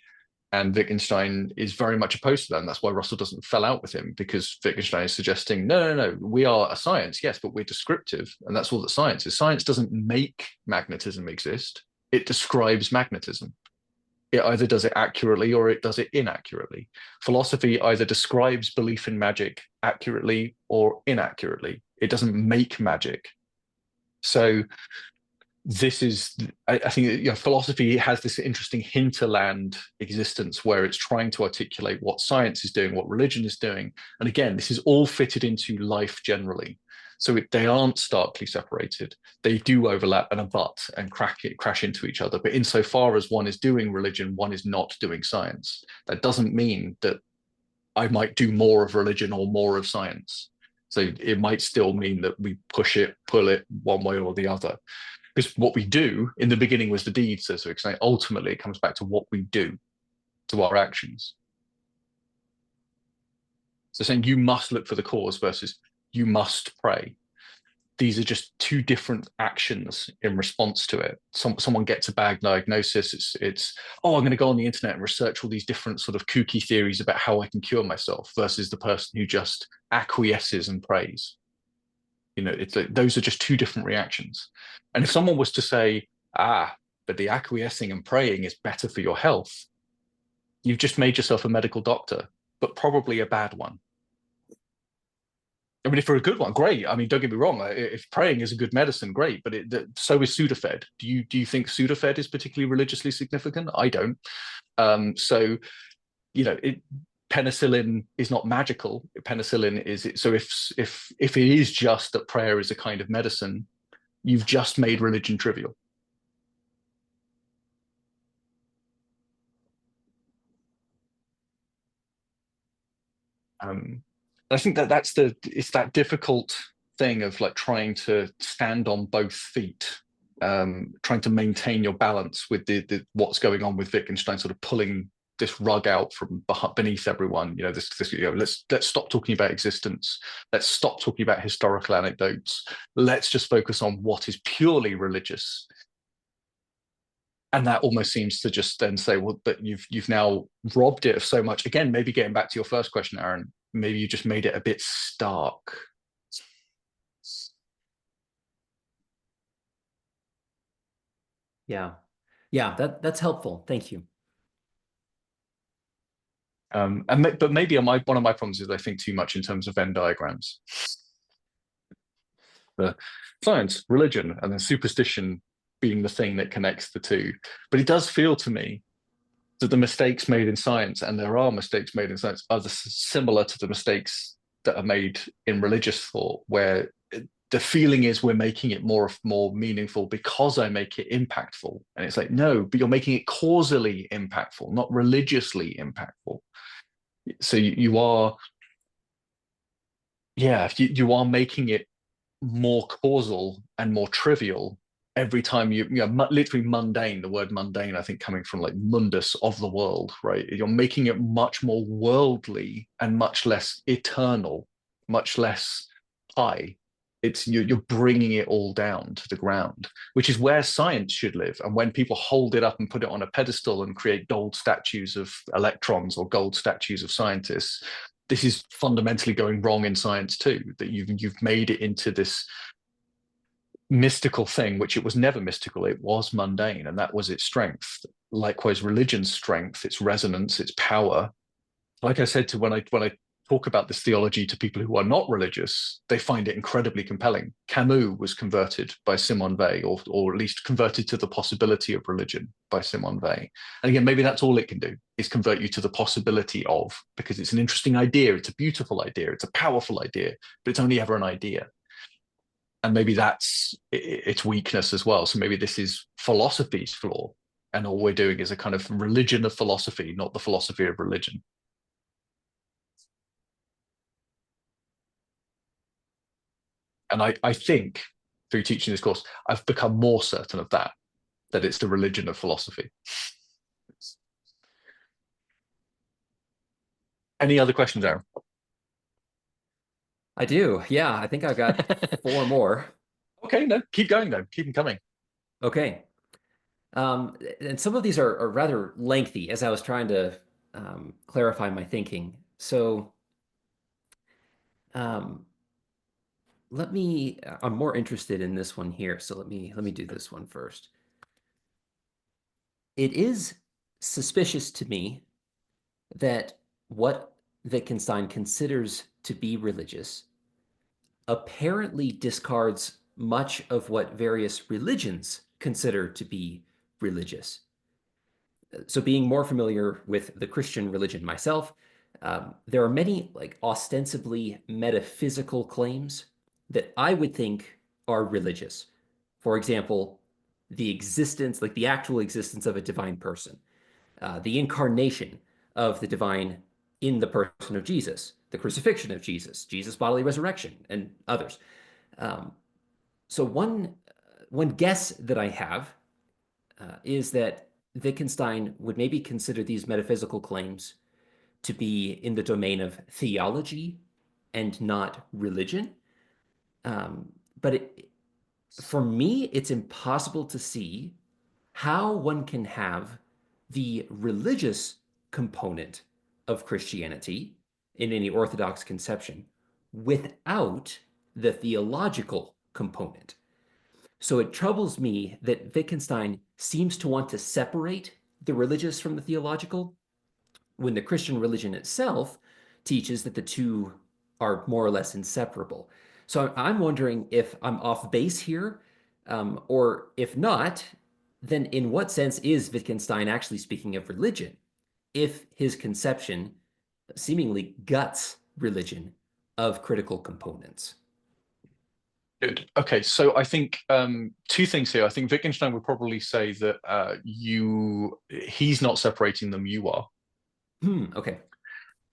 And Wittgenstein is very much opposed to that. And that's why Russell doesn't fell out with him, because Wittgenstein is suggesting, no, we are a science, yes, but we're descriptive. And that's all that science is. Science doesn't make magnetism exist. It describes magnetism. It either does it accurately or it does it inaccurately. Philosophy either describes belief in magic accurately or inaccurately. It doesn't make magic. So this is, I think, philosophy has this interesting hinterland existence where it's trying to articulate what science is doing, what religion is doing. And again, this is all fitted into life generally. So they aren't starkly separated. They do overlap and abut and crash into each other. But insofar as one is doing religion, one is not doing science. That doesn't mean that I might do more of religion or more of science. So it might still mean that we push it, pull it one way or the other. Because what we do in the beginning was the deed, so to explain. Ultimately, it comes back to what we do, to our actions. So saying you must look for the cause versus you must pray. these are just two different actions in response to it. Someone gets a bad diagnosis. It's oh, I'm going to go on the internet and research all these different sort of kooky theories about how I can cure myself, versus the person who just acquiesces and prays. It's like, those are just two different reactions. And if someone was to say, but the acquiescing and praying is better for your health, you've just made yourself a medical doctor, but probably a bad one. I mean, if for a good one, great. I mean, don't get me wrong. If praying is a good medicine, great. But so is Sudafed. Do you think Sudafed is particularly religiously significant? I don't. So, penicillin is not magical. Penicillin is it. So if it is just that prayer is a kind of medicine, you've just made religion trivial. I think it's that difficult thing of like trying to stand on both feet, trying to maintain your balance with the what's going on with Wittgenstein, sort of pulling this rug out from beneath everyone. Let's stop talking about existence. Let's stop talking about historical anecdotes. Let's just focus on what is purely religious. And that almost seems to just then say, well, but you've now robbed it of so much. Again, maybe getting back to your first question, Aaron, maybe you just made it a bit stark. Yeah, that's helpful. Thank you. But maybe one of my problems is I think too much in terms of Venn diagrams. The science, religion, and then superstition being the thing that connects the two. But it does feel to me that the mistakes made in science, and there are mistakes made in science, are similar to the mistakes that are made in religious thought, where the feeling is we're making it more meaningful because I make it impactful. And it's like, no, but you're making it causally impactful, not religiously impactful. So you are making it more causal and more trivial every time literally mundane. The word mundane, I think, coming from like mundus, of the world, right? You're making it much more worldly and much less eternal, much less high. You're bringing it all down to the ground, which is where science should live. And when people hold it up and put it on a pedestal and create gold statues of electrons or gold statues of scientists, this is fundamentally going wrong in science too, that you've made it into this mystical thing, which it was never mystical. It was mundane, and that was its strength. Likewise, religion's strength, its resonance, its power. Like I said, when I talk about this theology to people who are not religious, they find it incredibly compelling. Camus was converted by Simone Weil, or at least converted to the possibility of religion by Simone Weil. And again, maybe that's all it can do, is convert you to the possibility of, because it's an interesting idea, it's a beautiful idea, it's a powerful idea, but it's only ever an idea. And maybe that's its weakness as well. So maybe this is philosophy's flaw, and all we're doing is a kind of religion of philosophy, not the philosophy of religion. And I think through teaching this course, I've become more certain of that it's the religion of philosophy. Any other questions, Aaron? I do. Yeah, I think I've got 4 more. Okay, no, keep going though. Keep them coming. Okay. And some of these are rather lengthy as I was trying to clarify my thinking. So I'm more interested in this one here. So let me do this one first. It is suspicious to me that what Wittgenstein considers to be religious apparently discards much of what various religions consider to be religious. So being more familiar with the Christian religion myself, there are many like ostensibly metaphysical claims that I would think are religious. For example, the existence, like the actual existence of a divine person, the incarnation of the divine in the person of Jesus, the crucifixion of Jesus, Jesus' bodily resurrection, and others. So one guess that I have is that Wittgenstein would maybe consider these metaphysical claims to be in the domain of theology and not religion. for me, it's impossible to see how one can have the religious component of Christianity in any Orthodox conception without the theological component. So it troubles me that Wittgenstein seems to want to separate the religious from the theological, when the Christian religion itself teaches that the two are more or less inseparable. So I'm wondering if I'm off base here, or if not, then in what sense is Wittgenstein actually speaking of religion, if his conception seemingly guts religion of critical components? Good. Okay, so I think two things here. I think Wittgenstein would probably say that he's not separating them, you are. Okay.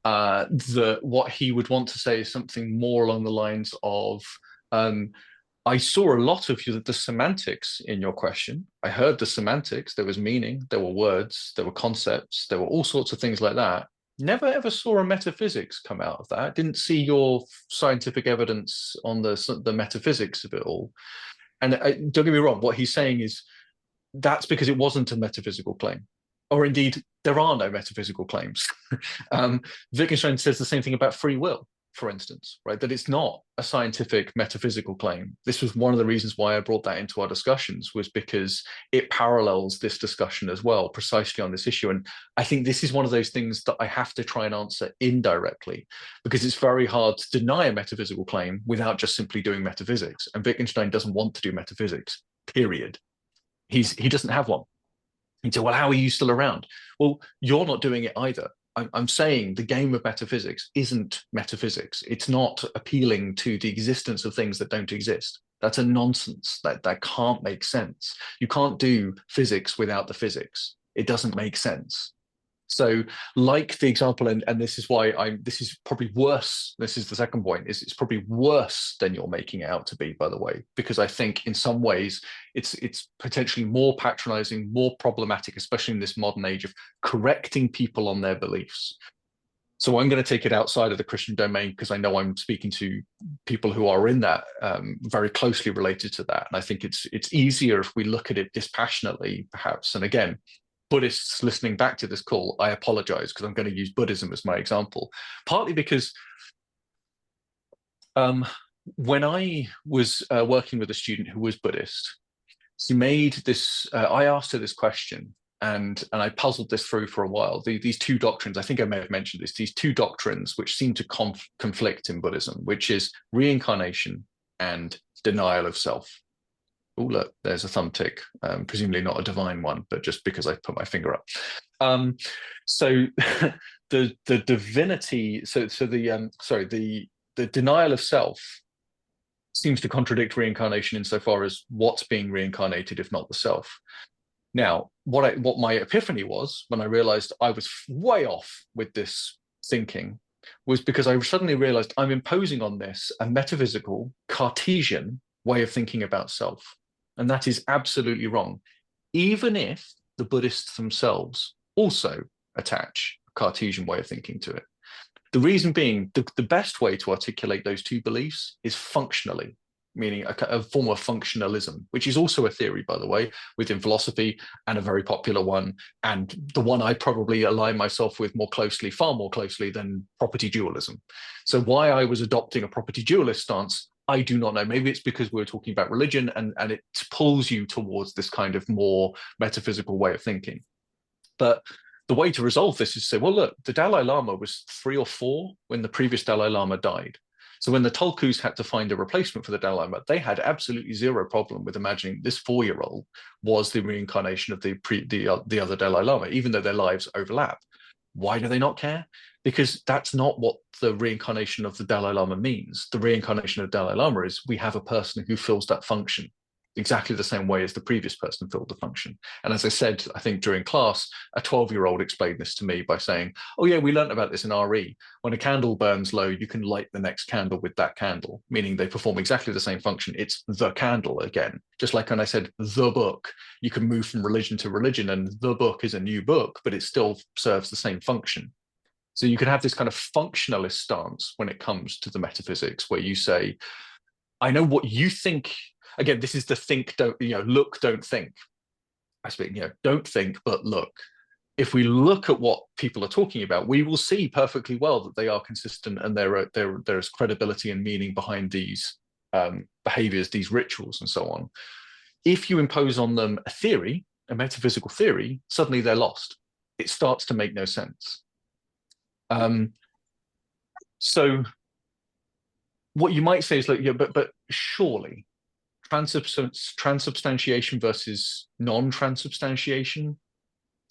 What he would want to say is something more along the lines of, I saw a lot of the semantics in your question. I heard the semantics. There was meaning, there were words, there were concepts, there were all sorts of things like that. Never ever saw a metaphysics come out of that. Didn't see your scientific evidence on the metaphysics of it all. And don't get me wrong, what he's saying is that's because it wasn't a metaphysical claim. Or indeed, there are no metaphysical claims. Wittgenstein says the same thing about free will, for instance, right? That it's not a scientific metaphysical claim. This was one of the reasons why I brought that into our discussions, was because it parallels this discussion as well, precisely on this issue. And I think this is one of those things that I have to try and answer indirectly, because it's very hard to deny a metaphysical claim without just simply doing metaphysics. And Wittgenstein doesn't want to do metaphysics, period. He doesn't have one. He'd say, well, how are you still around? Well, you're not doing it either. I'm saying the game of metaphysics isn't metaphysics. It's not appealing to the existence of things that don't exist. That's a nonsense. That can't make sense. You can't do physics without the physics. It doesn't make sense. So like the example, and this is why this is probably worse. This is the second point, is it's probably worse than you're making it out to be, by the way, because I think in some ways it's potentially more patronizing, more problematic, especially in this modern age of correcting people on their beliefs. So I'm going to take it outside of the Christian domain, because I know I'm speaking to people who are in that, very closely related to that. And I think it's easier if we look at it dispassionately, perhaps. And again, Buddhists listening back to this call, I apologize, because I'm going to use Buddhism as my example, partly because when I was working with a student who was Buddhist, she made this, I asked her this question, and I puzzled this through for a while. These two doctrines, I think I may have mentioned this, these two doctrines which seem to conflict in Buddhism, which is reincarnation and denial of self. Oh, look, there's a thumbtick, presumably not a divine one, but just because I put my finger up. So the divinity, the denial of self seems to contradict reincarnation insofar as what's being reincarnated, if not the self. Now, what my epiphany was when I realized I was way off with this thinking was because I suddenly realized I'm imposing on this a metaphysical Cartesian way of thinking about self. And that is absolutely wrong, even if the Buddhists themselves also attach a Cartesian way of thinking to it. The reason being, the best way to articulate those two beliefs is functionally, meaning a form of functionalism, which is also a theory, by the way, within philosophy, and a very popular one, and the one I probably align myself with more closely, far more closely than property dualism. So why I was adopting a property dualist stance, I do not know. Maybe it's because we're talking about religion and it pulls you towards this kind of more metaphysical way of thinking. But the way to resolve this is to say, well, look, the Dalai Lama was 3 or 4 when the previous Dalai Lama died. So when the Tulkus had to find a replacement for the Dalai Lama, they had absolutely zero problem with imagining this 4-year-old was the reincarnation of the other Dalai Lama, even though their lives overlap. Why do they not care? Because that's not what the reincarnation of the Dalai Lama means. The reincarnation of the Dalai Lama is we have a person who fills that function exactly the same way as the previous person filled the function. And as I said, I think during class, a 12-year-old explained this to me by saying, oh yeah, we learned about this in RE. When a candle burns low, you can light the next candle with that candle, meaning they perform exactly the same function. It's the candle again. Just like when I said the book, you can move from religion to religion, and the book is a new book, but it still serves the same function. So you can have this kind of functionalist stance when it comes to the metaphysics, where you say, I know what you think. Again, this is the think, don't, look, don't think. I speak, don't think, but look. If we look at what people are talking about, we will see perfectly well that they are consistent and there's credibility and meaning behind these behaviors, these rituals, and so on. If you impose on them a theory, a metaphysical theory, suddenly they're lost. It starts to make no sense. So what you might say is like, but surely transubstantiation versus non-transubstantiation,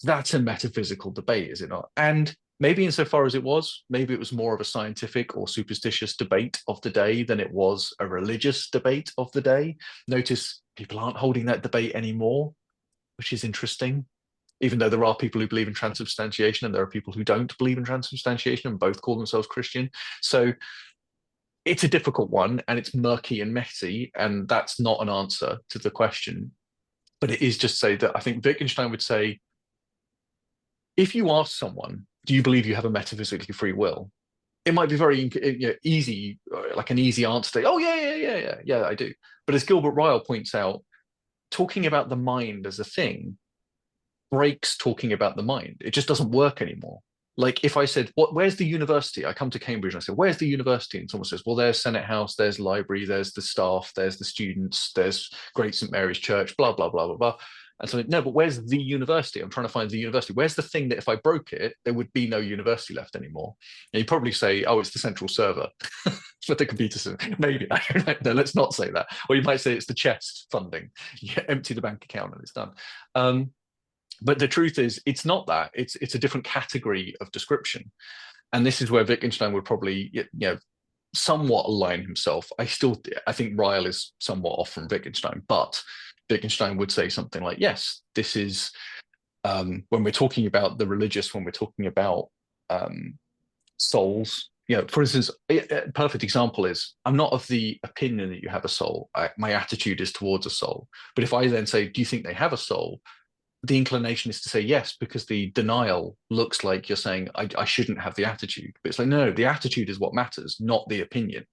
that's a metaphysical debate, is it not? And maybe insofar as it was, maybe it was more of a scientific or superstitious debate of the day than it was a religious debate of the day. Notice people aren't holding that debate anymore, which is interesting. Even though there are people who believe in transubstantiation and there are people who don't believe in transubstantiation and both call themselves Christian. So it's a difficult one and it's murky and messy, and that's not an answer to the question. But it is just say that I think Wittgenstein would say, if you ask someone, do you believe you have a metaphysically free will? It might be very easy, like an easy answer to, oh, yeah, I do. But as Gilbert Ryle points out, talking about the mind as a thing breaks talking about the mind. It just doesn't work anymore. Like if I said, where's the university? I come to Cambridge and I say, where's the university? And someone says, well, there's Senate House, there's the library, there's the staff, there's the students, there's Great St. Mary's Church, blah, blah, blah, blah, blah. And so, no, but where's the university? I'm trying to find the university. Where's the thing that if I broke it, there would be no university left anymore? And you probably say, oh, it's the central server for the computer system. Maybe. No, let's not say that. Or you might say it's the chest funding. You empty the bank account and it's done. But the truth is, it's not that. It's a different category of description. And this is where Wittgenstein would probably, somewhat align himself. I think Ryle is somewhat off from Wittgenstein, but Wittgenstein would say something like, yes, this is, when we're talking about the religious, when we're talking about souls, for instance, a perfect example is, I'm not of the opinion that you have a soul. My attitude is towards a soul. But if I then say, do you think they have a soul? The inclination is to say yes, because the denial looks like you're saying, I shouldn't have the attitude. But it's like, no, the attitude is what matters, not the opinion.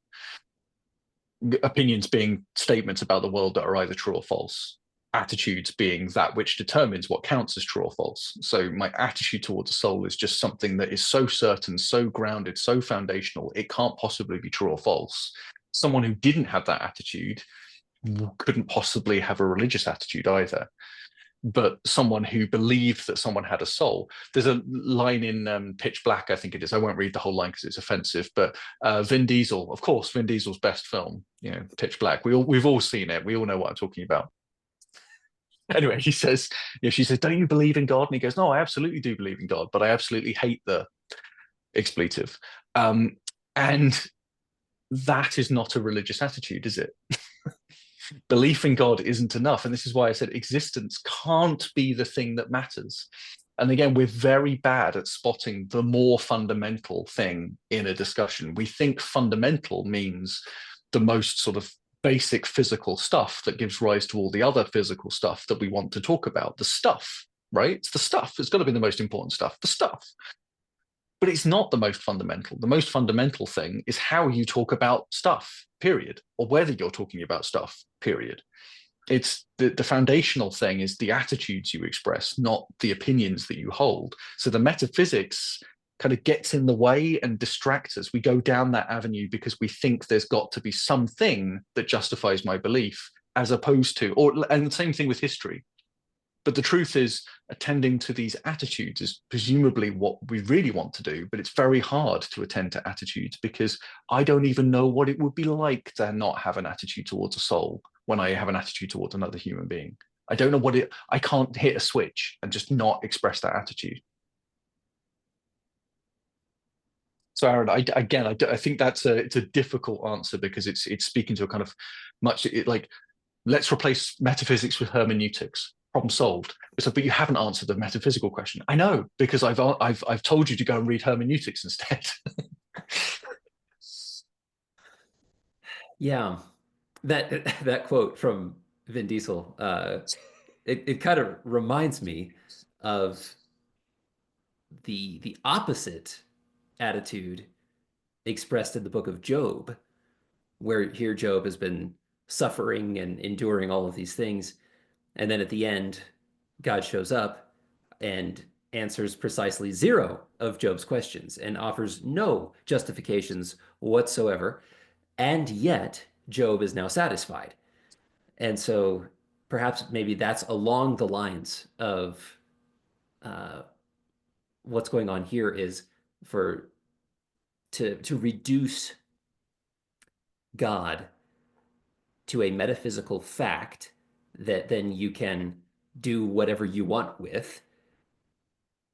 Opinions being statements about the world that are either true or false. Attitudes being that which determines what counts as true or false. So my attitude towards a soul is just something that is so certain, so grounded, so foundational, it can't possibly be true or false. Someone who didn't have that attitude couldn't possibly have a religious attitude either. But someone who believed that someone had a soul. There's a line in Pitch Black, I think it is. I won't read the whole line because it's offensive. But Vin Diesel, of course, Vin Diesel's best film, Pitch Black. We've all seen it. We all know what I'm talking about. Anyway, she says, don't you believe in God? And he goes, no, I absolutely do believe in God, but I absolutely hate the expletive. And that is not a religious attitude, is it? Belief in God isn't enough. And this is why I said existence can't be the thing that matters. And again, we're very bad at spotting the more fundamental thing in a discussion. We think fundamental means the most sort of basic physical stuff that gives rise to all the other physical stuff that we want to talk about. The stuff, right? It's the stuff. It's got to be the most important stuff, the stuff. But it's not the most fundamental. The most fundamental thing is how you talk about stuff, period, or whether you're talking about stuff, period. It's the foundational thing is the attitudes you express, not the opinions that you hold. So the metaphysics kind of gets in the way and distracts us. We go down that avenue because we think there's got to be something that justifies my belief, as opposed to, and the same thing with history. But the truth is, attending to these attitudes is presumably what we really want to do, but it's very hard to attend to attitudes because I don't even know what it would be like to not have an attitude towards a soul when I have an attitude towards another human being. I don't know I can't hit a switch and just not express that attitude. So Aaron, I think it's a difficult answer because it's speaking to a kind of let's replace metaphysics with hermeneutics. Problem solved. So, but you haven't answered the metaphysical question. I know, because I've told you to go and read hermeneutics instead. Yeah, that quote from Vin Diesel, it kind of reminds me of the opposite attitude expressed in the book of Job, where here Job has been suffering and enduring all of these things. And then at the end, God shows up and answers precisely zero of Job's questions and offers no justifications whatsoever. And yet, Job is now satisfied. And so perhaps maybe that's along the lines of uh, what's going on here is for to reduce God to a metaphysical fact that then you can do whatever you want with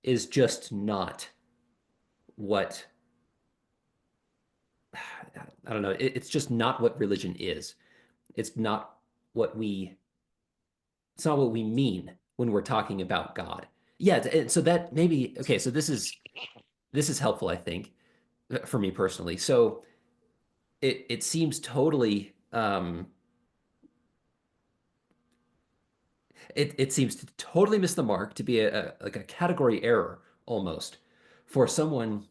is just not what I don't know. It's just not what religion is. It's not what we. It's not what we mean when we're talking about God. Yeah. So that maybe okay. So this is helpful, I think, for me personally. So it seems totally. It seems to totally miss the mark, to be like a category error almost for someone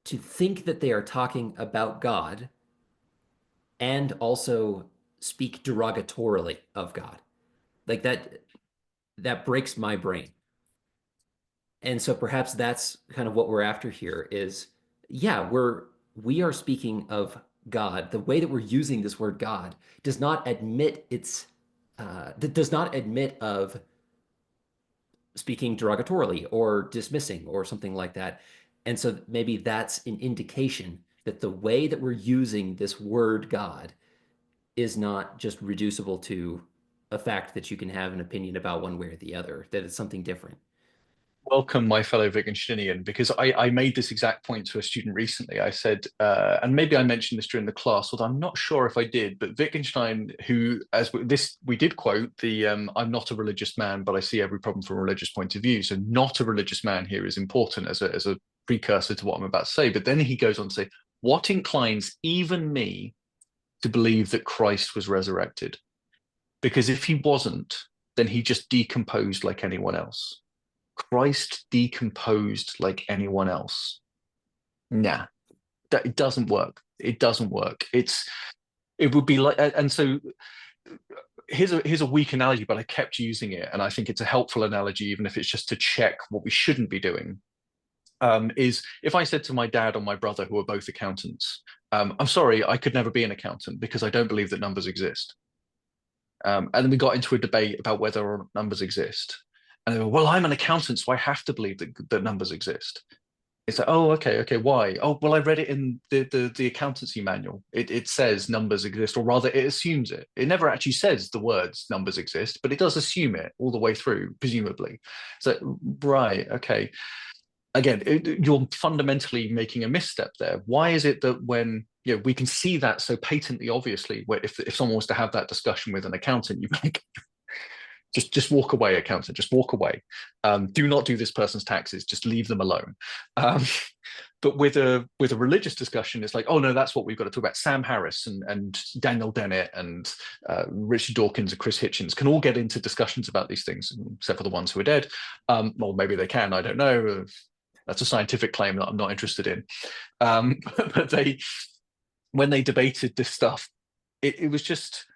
to think that they are talking about God and also speak derogatorily of God. Like that breaks my brain. And so perhaps that's kind of what we're after here is, yeah, we are speaking of God. The way that we're using this word God does not admit does not admit of speaking derogatorily or dismissing or something like that. And so maybe that's an indication that the way that we're using this word God is not just reducible to a fact that you can have an opinion about one way or the other, that it's something different. Welcome, my fellow Wittgensteinian, because I made this exact point to a student recently. I said, and maybe I mentioned this during the class, although I'm not sure if I did, but Wittgenstein, who, we did quote the, I'm not a religious man, but I see every problem from a religious point of view. So not a religious man here is important as a precursor to what I'm about to say. But then he goes on to say, what inclines even me to believe that Christ was resurrected? Because if he wasn't, then he just decomposed like anyone else. Christ decomposed like anyone else. Nah, it doesn't work. It doesn't work. It would be like, and so here's a weak analogy, but I kept using it, and I think it's a helpful analogy, even if it's just to check what we shouldn't be doing. Is if I said to my dad or my brother, who are both accountants, I'm sorry, I could never be an accountant because I don't believe that numbers exist. And then we got into a debate about whether or not numbers exist. And they go, well, I'm an accountant, so I have to believe that numbers exist. It's like, oh, okay, why? Oh, well, I read it in the accountancy manual. It says numbers exist, or rather, it assumes it. It never actually says the words numbers exist, but it does assume it all the way through, presumably. So, right, okay. Again, you're fundamentally making a misstep there. Why is it that when we can see that so patently, obviously, where if someone was to have that discussion with an accountant, you'd be like, just walk away, accountant, just walk away. Do not do this person's taxes, just leave them alone. But with a religious discussion, it's like, oh no, that's what we've got to talk about. Sam Harris and Daniel Dennett and Richard Dawkins and Chris Hitchens can all get into discussions about these things, except for the ones who are dead. Well, maybe they can, I don't know. That's a scientific claim that I'm not interested in. But when they debated this stuff, it was just,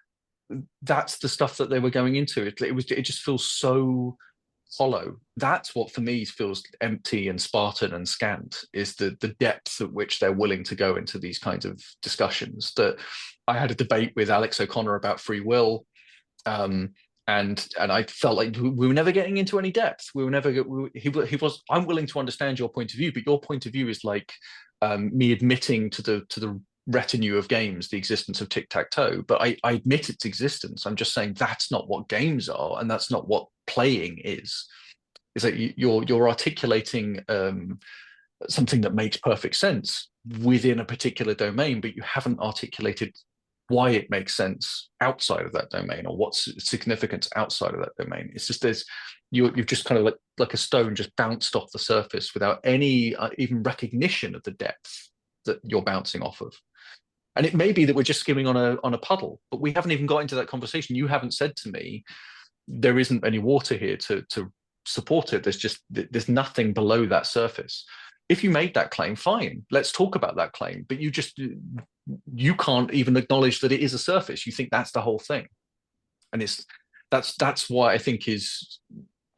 that's the stuff that they were going into. It just feels so hollow. That's what for me feels empty and Spartan and scant, is the depth at which they're willing to go into these kinds of discussions. That I had a debate with Alex O'Connor about free will, and I felt like we were never getting into any depth. We were never. He was. I'm willing to understand your point of view, but your point of view is like me admitting to the retinue of games the existence of tic-tac-toe. But I admit its existence. I'm just saying that's not what games are, and that's not what playing is. Is that you're articulating something that makes perfect sense within a particular domain, but you haven't articulated why it makes sense outside of that domain, or what's significance outside of that domain. It's just you've just kind of like a stone just bounced off the surface without any even recognition of the depth that you're bouncing off of. And it may be that we're just skimming on a puddle, but we haven't even got into that conversation. You haven't said to me, there isn't any water here to support it. There's nothing below that surface. If you made that claim, fine, let's talk about that claim. But you can't even acknowledge that it is a surface. You think that's the whole thing. And that's why I think is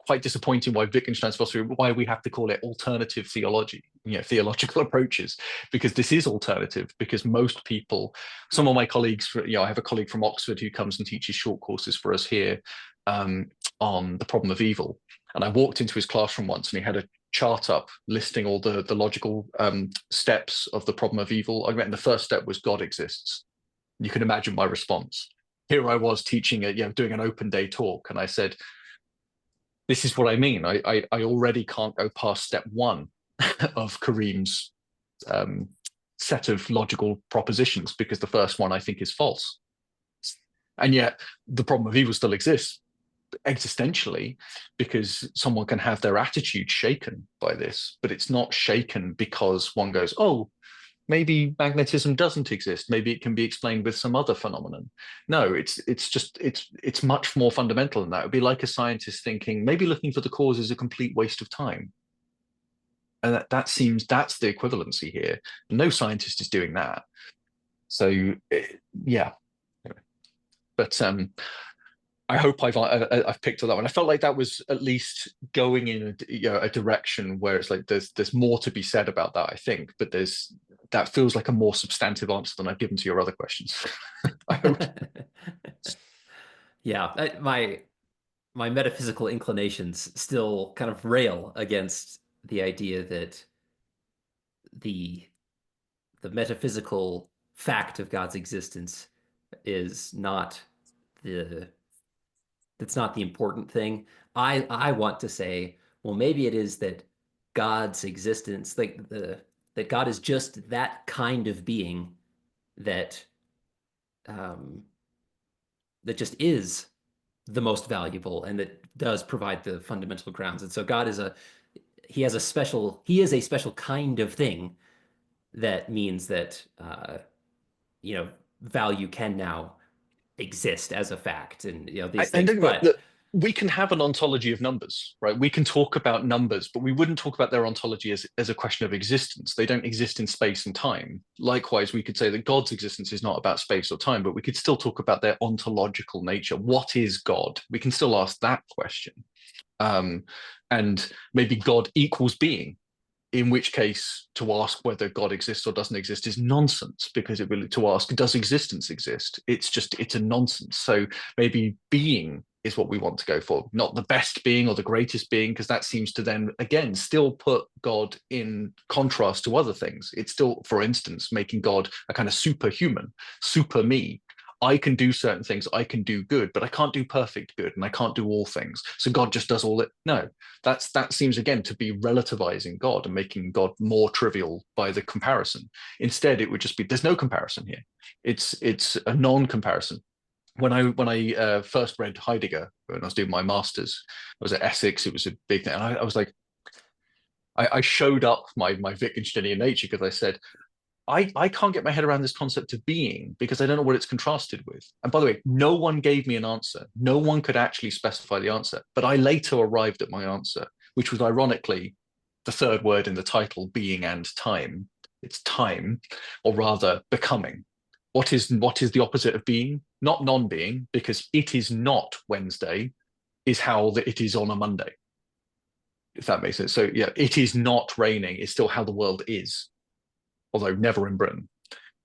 quite disappointing, why Wittgenstein's philosophy, why we have to call it alternative theology, theological approaches, because this is alternative, because most people, some of my colleagues, I have a colleague from Oxford who comes and teaches short courses for us here on the problem of evil. And I walked into his classroom once and he had a chart up listing all the logical steps of the problem of evil. I mean, the first step was God exists. You can imagine my response. Here I was teaching doing an open day talk, and I said, this is what I mean. I already can't go past step one of Kareem's set of logical propositions, because the first one I think is false. And yet the problem of evil still exists existentially, because someone can have their attitude shaken by this, but it's not shaken because one goes, oh, maybe magnetism doesn't exist. Maybe it can be explained with some other phenomenon. No, it's much more fundamental than that. It would be like a scientist thinking, maybe looking for the cause is a complete waste of time. And that's the equivalency here. No scientist is doing that. So yeah. But I hope I've picked up that one. I felt like that was at least going in a direction where it's like there's more to be said about that, I think, but that feels like a more substantive answer than I've given to your other questions. I hope. Yeah, my metaphysical inclinations still kind of rail against the idea that the metaphysical fact of God's existence is not that's not the important thing. I want to say, well, maybe it is that God's existence, that God is just that kind of being that that just is the most valuable and that does provide the fundamental grounds. And so God is he is a special kind of thing that means that value can now exist as a fact, and these things. But we can have an ontology of numbers, right? We can talk about numbers, but we wouldn't talk about their ontology as a question of existence. They don't exist in space and time. Likewise, we could say that God's existence is not about space or time, but we could still talk about their ontological nature. What is God? We can still ask that question. And maybe God equals being, in which case to ask whether God exists or doesn't exist is nonsense, because to ask, does existence exist? It's a nonsense. So maybe being is what we want to go for, not the best being or the greatest being, because that seems to then, again, still put God in contrast to other things. It's still, for instance, making God a kind of superhuman, super me. I can do certain things, I can do good, but I can't do perfect good, and I can't do all things. So God just does all it. No, that seems again to be relativizing God and making God more trivial by the comparison. Instead, it would just be, there's no comparison here. It's a non-comparison. When I first read Heidegger, when I was doing my master's, I was at Essex, it was a big thing. And I was like, I showed up my Wittgensteinian nature, because I said, I can't get my head around this concept of being, because I don't know what it's contrasted with. And by the way, no one gave me an answer. No one could actually specify the answer. But I later arrived at my answer, which was ironically the third word in the title, being and time. It's time, or rather becoming. What is the opposite of being? Not non-being, because it is not Wednesday, is how it is on a Monday, if that makes sense. So yeah, it is not raining is still how the world is, although never in Britain.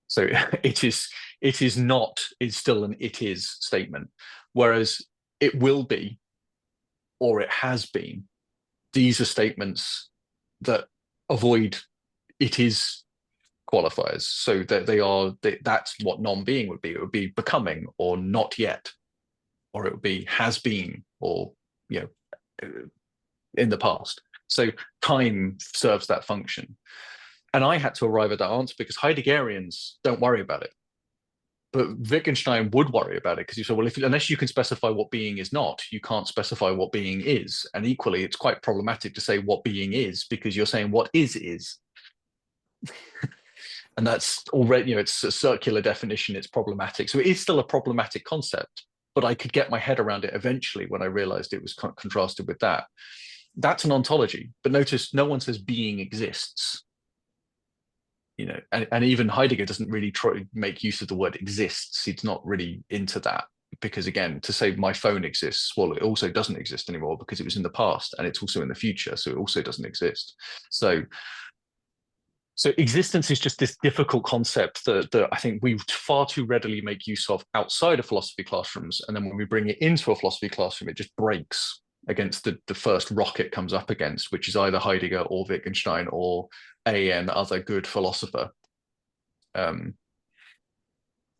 So it is not is still an it is statement, whereas it will be or it has been, these are statements that avoid it is qualifiers. So that that's what non-being would be. It would be becoming or not yet, or it would be has been, or in the past. So time serves that function. And I had to arrive at that answer because Heideggerians don't worry about it. But Wittgenstein would worry about it, because he said, well, unless you can specify what being is not, you can't specify what being is. And equally, it's quite problematic to say what being is, because you're saying what is. And that's already, it's a circular definition, it's problematic. So it is still a problematic concept, but I could get my head around it eventually when I realized it was contrasted with that. That's an ontology, but notice no one says being exists. and even Heidegger doesn't really try to make use of the word exists. He's not really into that, because again, to say my phone exists, well, it also doesn't exist anymore because it was in the past, and it's also in the future, so it also doesn't exist. So existence is just this difficult concept that I think we far too readily make use of outside of philosophy classrooms, and then when we bring it into a philosophy classroom, it just breaks against the first rock it comes up against, which is either Heidegger or Wittgenstein or an other good philosopher.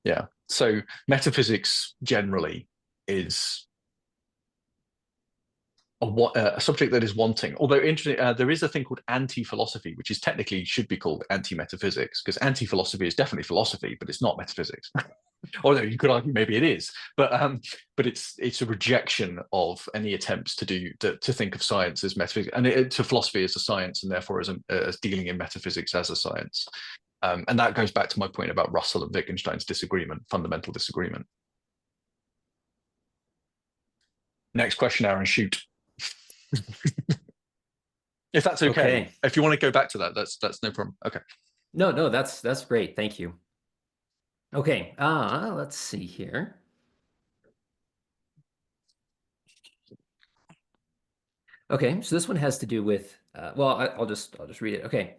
Yeah. So metaphysics generally is a subject that is wanting. Although interesting, there is a thing called anti-philosophy, which is technically should be called anti-metaphysics, because anti-philosophy is definitely philosophy, but it's not metaphysics. Although you could argue maybe it is, but it's a rejection of any attempts to think of science as metaphysics, and to philosophy as a science, and therefore as dealing in metaphysics as a science. And that goes back to my point about Russell and Wittgenstein's fundamental disagreement. Next question, Aaron, shoot. If that's okay. If you want to go back to that, that's no problem. Okay. No, that's great. Thank you. Okay, let's see here. Okay, so this one has to do with, I'll just read it. Okay.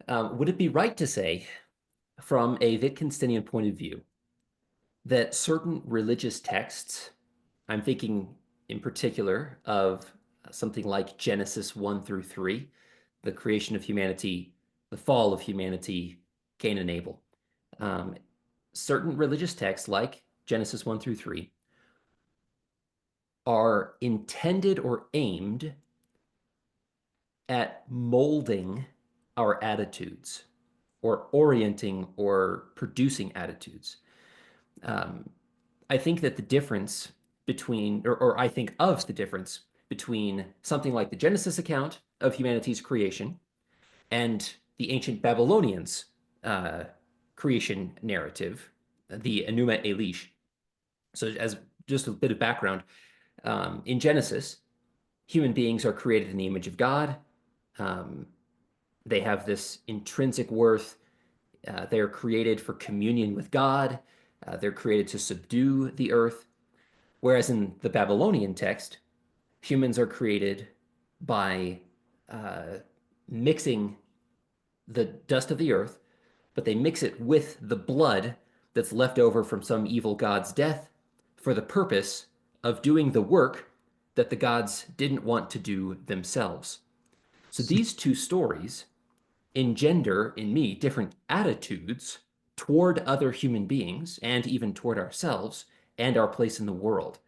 Would it be right to say, from a Wittgensteinian point of view, that certain religious texts, I'm thinking in particular of something like Genesis 1 through 3, the creation of humanity, the fall of humanity, Cain and Abel. Certain religious texts like Genesis 1 through 3 are intended or aimed at molding our attitudes or orienting or producing attitudes. I think that the difference between, or I think of the difference between something like the Genesis account of humanity's creation and the ancient Babylonians' creation narrative, the Enuma Elish. So as just a bit of background, in Genesis, human beings are created in the image of God. They have this intrinsic worth. They are created for communion with God. They're created to subdue the earth. Whereas in the Babylonian text, humans are created by mixing the dust of the earth, but they mix it with the blood that's left over from some evil god's death for the purpose of doing the work that the gods didn't want to do themselves. So these two stories engender in me different attitudes toward other human beings and even toward ourselves and our place in the world.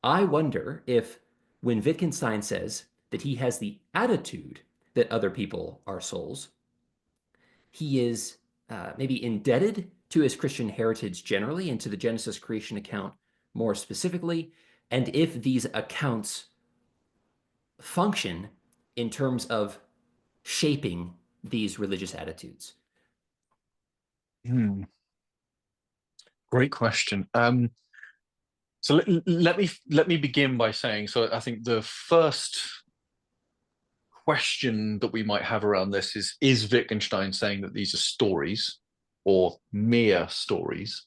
I wonder if when Wittgenstein says that he has the attitude that other people are souls, he is maybe indebted to his Christian heritage generally and to the Genesis creation account more specifically, and if these accounts function in terms of shaping these religious attitudes. Great question. So let me begin by saying, so I think the first question that we might have around this is Wittgenstein saying that these are stories or mere stories?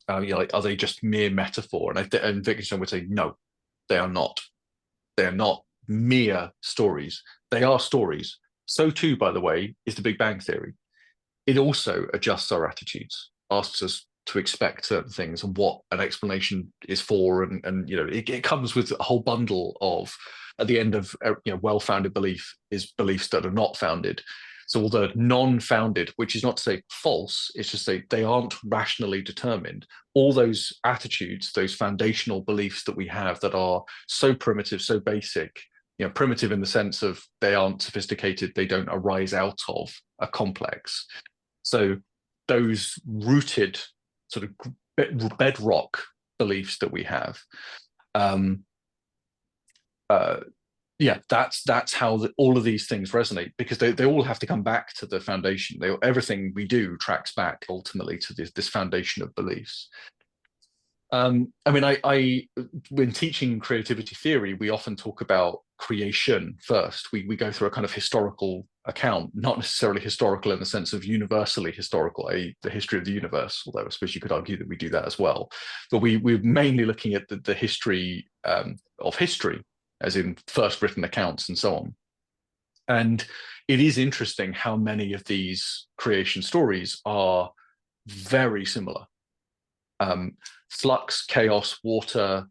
Like, are they just mere metaphor? And Wittgenstein would say, no, they are not. They are not mere stories. They are stories. So too, by the way, is the Big Bang Theory. It also adjusts our attitudes, asks us to expect certain things and what an explanation is for, and it comes with a whole bundle of, at the end of well-founded belief is beliefs that are not founded. So all the non-founded, which is not to say false, it's just say they aren't rationally determined. All those attitudes, those foundational beliefs that we have that are so primitive, so basic, primitive in the sense of they aren't sophisticated, they don't arise out of a complex. So those rooted sort of bedrock beliefs that we have, that's how all of these things resonate, because they all have to come back to the foundation. Everything we do tracks back ultimately to this foundation of beliefs. I mean, when teaching creativity theory, we often talk about creation first. We go through a kind of historical account, not necessarily historical in the sense of universally historical, i.e. the history of the universe, although I suppose you could argue that we do that as well. But we're mainly looking at the history of history, as in first written accounts and so on. And it is interesting how many of these creation stories are very similar. Flux, chaos, water,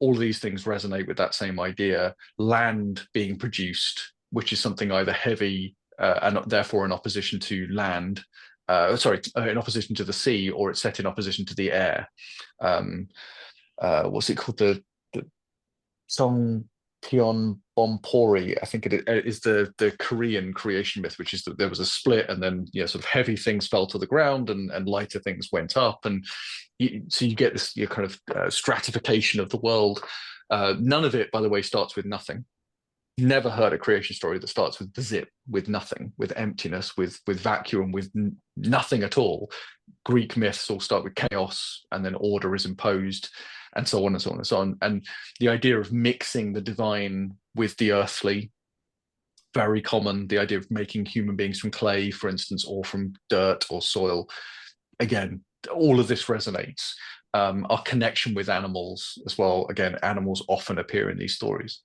all of these things resonate with that same idea. Land being produced, which is something either heavy and therefore in opposition to land, in opposition to the sea, or it's set in opposition to the air. What's it called? The Song Pyeon Bompori, I think it is the Korean creation myth, which is that there was a split, and then sort of heavy things fell to the ground and lighter things went up, and so you get this kind of stratification of the world. None of it, by the way, starts with nothing. Never heard a creation story that starts with the zip, with nothing, with emptiness, with vacuum, with nothing at all. Greek myths all start with chaos, and then order is imposed, and so on and so on and so on. And the idea of mixing the divine with the earthly, very common. The idea of making human beings from clay, for instance, or from dirt or soil. Again, all of this resonates. Our connection with animals as well. Again, animals often appear in these stories.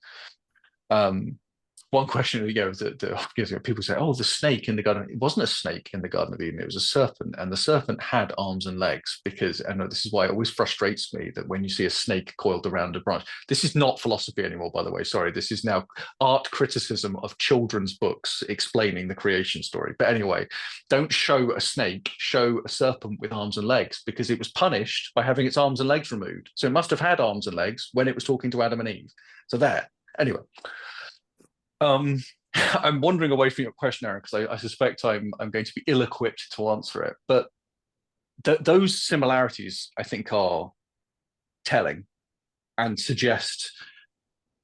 One question, people say, "Oh, the snake in the garden." It wasn't a snake in the Garden of Eden; it was a serpent, and the serpent had arms and legs. And this is why it always frustrates me that when you see a snake coiled around a branch, this is not philosophy anymore, by the way. Sorry, this is now art criticism of children's books explaining the creation story. But anyway, don't show a snake; show a serpent with arms and legs, because it was punished by having its arms and legs removed. So it must have had arms and legs when it was talking to Adam and Eve. So there. Anyway. I'm wandering away from your question, Aaron, because I suspect I'm going to be ill-equipped to answer it. But those similarities, I think, are telling and suggest,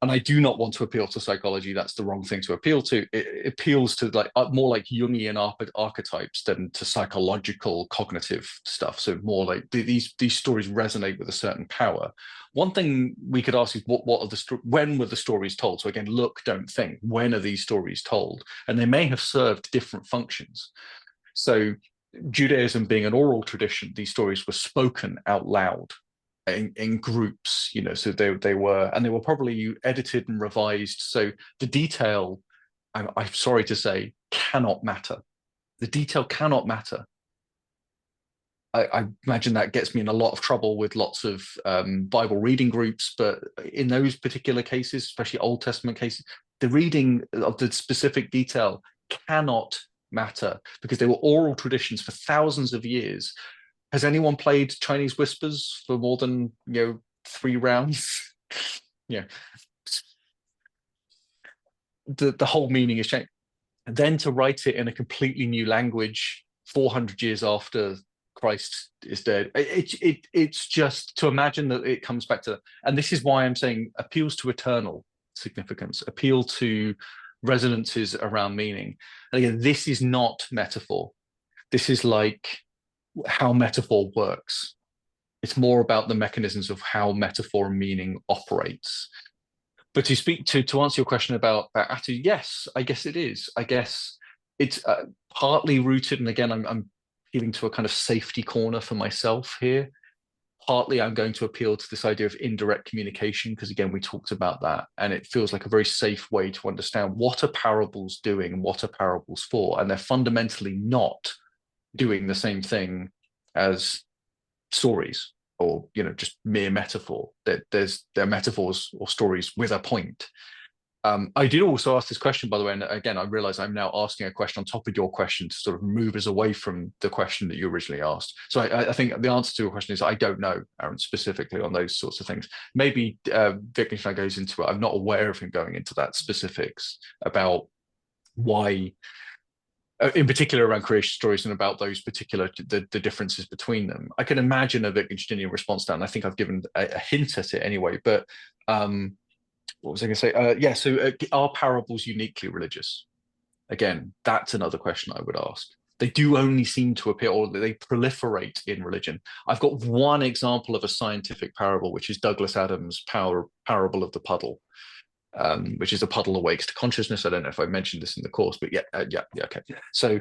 and I do not want to appeal to psychology. That's the wrong thing to appeal to. It appeals to more like Jungian archetypes than to psychological cognitive stuff. So more like these stories resonate with a certain power. One thing we could ask is when were the stories told? So again, look, don't think. When are these stories told? And they may have served different functions. So Judaism being an oral tradition, these stories were spoken out loud in groups, so they were probably edited and revised. So the detail, I'm sorry to say, cannot matter. The detail cannot matter. I imagine that gets me in a lot of trouble with lots of Bible reading groups, but in those particular cases, especially Old Testament cases, the reading of the specific detail cannot matter, because they were oral traditions for thousands of years. Has anyone played Chinese Whispers for more than 3 rounds? Yeah. The whole meaning is changed. And then to write it in a completely new language 400 years after Christ is dead, it's just to imagine that it comes back to, and this is why I'm saying appeals to eternal significance, appeal to resonances around meaning. And again, this is not metaphor. This is like how metaphor works. It's more about the mechanisms of how metaphor and meaning operates. But to speak to answer your question about attitude, yes, I guess it is. I guess it's partly rooted, and again, I'm appealing to a kind of safety corner for myself here. Partly I'm going to appeal to this idea of indirect communication, because again, we talked about that, and it feels like a very safe way to understand what are parables doing, what are parables for, and they're fundamentally not doing the same thing as stories or just mere metaphor. They're metaphors or stories with a point. I did also ask this question, by the way, and again, I realize I'm now asking a question on top of your question to sort of move us away from the question that you originally asked. So I think the answer to your question is I don't know, Aaron, specifically on those sorts of things. Maybe Wittgenstein goes into it. I'm not aware of him going into that specifics about why, in particular around creation stories, and about those particular the differences between them. I can imagine a Wittgensteinian response to that, and I think I've given a hint at it anyway. But what was I going to say? So are parables uniquely religious? Again, that's another question I would ask. They do only seem to appear, or they proliferate in religion. I've got one example of a scientific parable, which is Douglas Adams' parable of the puddle. which is a puddle awakes to consciousness. I don't know if I mentioned this in the course, but yeah, okay. So,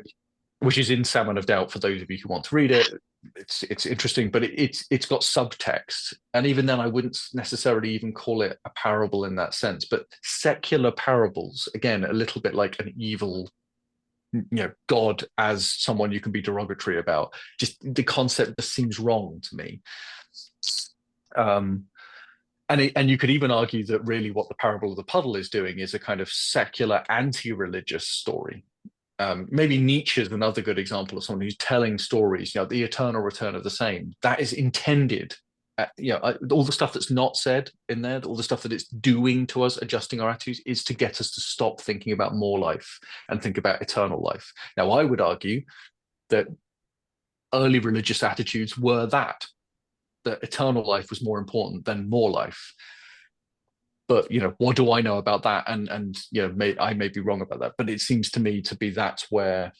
which is in Salmon of Doubt for those of you who want to read it. It's interesting, but it's got subtext, and even then, I wouldn't necessarily even call it a parable in that sense. But secular parables, again, a little bit like an evil, God as someone you can be derogatory about. Just the concept just seems wrong to me. And you could even argue that really what the parable of the puddle is doing is a kind of secular anti-religious story. Maybe Nietzsche is another good example of someone who's telling stories, the eternal return of the same. That is intended, all the stuff that's not said in there, all the stuff that it's doing to us, adjusting our attitudes, is to get us to stop thinking about more life and think about eternal life. Now, I would argue that early religious attitudes were that eternal life was more important than more life. But what do I know about that? And I may be wrong about that, but it seems to me to be that's where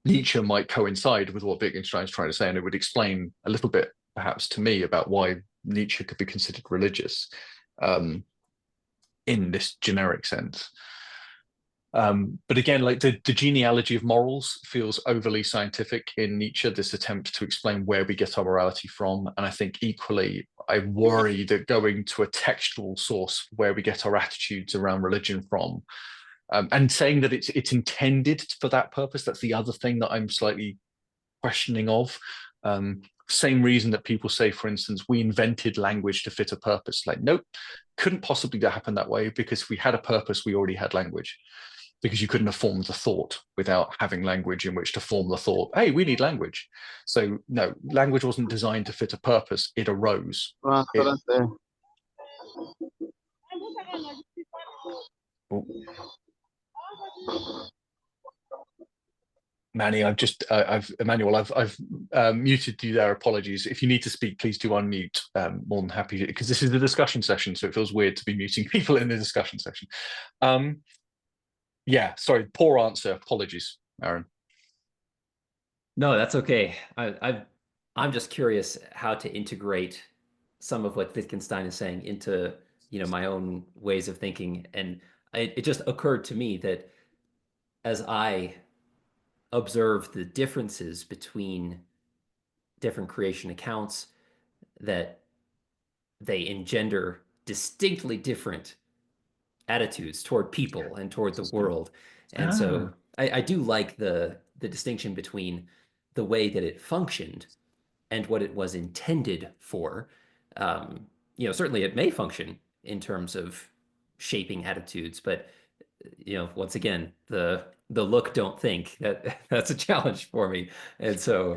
Nietzsche might coincide with what Wittgenstein's trying to say, and it would explain a little bit, perhaps, to me about why Nietzsche could be considered religious in this generic sense. But again, like the genealogy of morals feels overly scientific in Nietzsche, this attempt to explain where we get our morality from. And I think equally, I worry that going to a textual source where we get our attitudes around religion from, and saying that it's intended for that purpose, that's the other thing that I'm slightly questioning of. Same reason that people say, for instance, we invented language to fit a purpose. Like, nope, couldn't possibly happen that way, because if we had a purpose, we already had language. Because you couldn't have formed the thought without having language in which to form the thought. Hey, we need language. So no, language wasn't designed to fit a purpose. It arose. Manny, Emmanuel, I've muted you there. Apologies. If you need to speak, please do unmute. More than happy to, because this is the discussion session, so it feels weird to be muting people in the discussion session. Yeah, sorry, poor answer. Apologies, Aaron. No, that's okay. I'm just curious how to integrate some of what Wittgenstein is saying into my own ways of thinking, and it just occurred to me that as I observe the differences between different creation accounts, that they engender distinctly different attitudes toward people and toward the world. And so I do like the distinction between the way that it functioned and what it was intended for. Certainly it may function in terms of shaping attitudes, but once again, the look don't think, that's a challenge for me. And so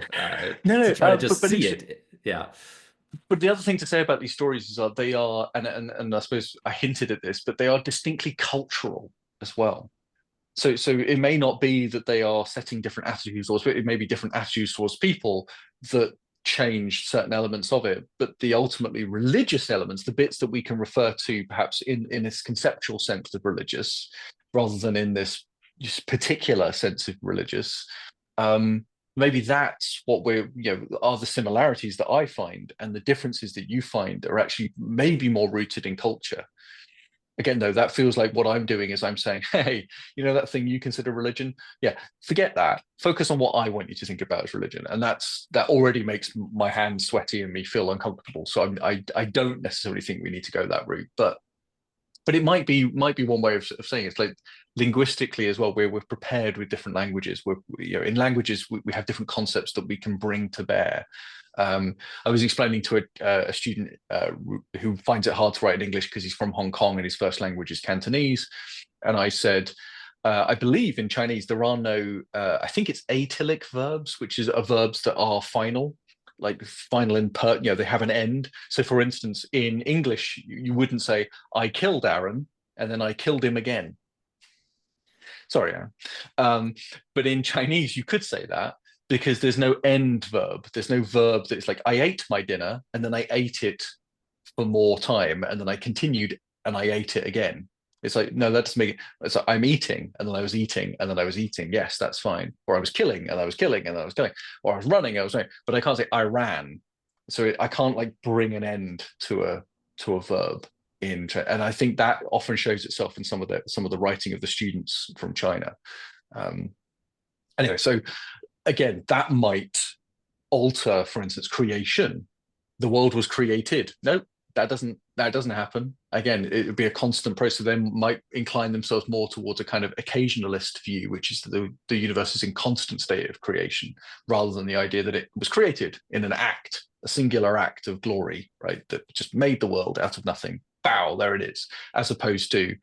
to try to just see it. Yeah. But the other thing to say about these stories is that they are, and I suppose I hinted at this, but they are distinctly cultural as well. So it may not be that they are setting different attitudes, or it may be different attitudes towards people that change certain elements of it. But the ultimately religious elements, the bits that we can refer to perhaps in this conceptual sense of religious, rather than in this particular sense of religious, maybe that's what are the similarities that I find, and the differences that you find are actually maybe more rooted in culture. Again, though, that feels like what I'm doing is I'm saying, hey, that thing you consider religion? Yeah, forget that. Focus on what I want you to think about as religion. And that already makes my hands sweaty and me feel uncomfortable. So I don't necessarily think we need to go that route. But it might be one way of saying it. It's like linguistically as well, we're prepared with different languages. In languages, we have different concepts that we can bring to bear. I was explaining to a student who finds it hard to write in English because he's from Hong Kong and his first language is Cantonese. And I said, I believe in Chinese, there are no, I think it's atylic verbs, which are verbs that are final. Like final in they have an end. So for instance, in English, you wouldn't say, I killed Aaron, and then I killed him again. Sorry, Aaron. But in Chinese, you could say that, because there's no end verb. There's no verb that's like, I ate my dinner, and then I ate it for more time, and then I continued, and I ate it again. It's like, no, that doesn't make it. It's like, I'm eating, and then I was eating, and then I was eating. Yes, that's fine. Or I was killing, and I was killing, and then I was killing. Or I was running, I was running. But I can't say I ran. So I can't like bring an end to a verb. and I think that often shows itself in some of the writing of the students from China. Anyway, so again, that might alter, for instance, creation. The world was created. No, that doesn't happen. Again, it would be a constant process. They might incline themselves more towards a kind of occasionalist view, which is that the universe is in constant state of creation, rather than the idea that it was created in an act, a singular act of glory, right? That just made the world out of nothing. Bow, there it is. As opposed to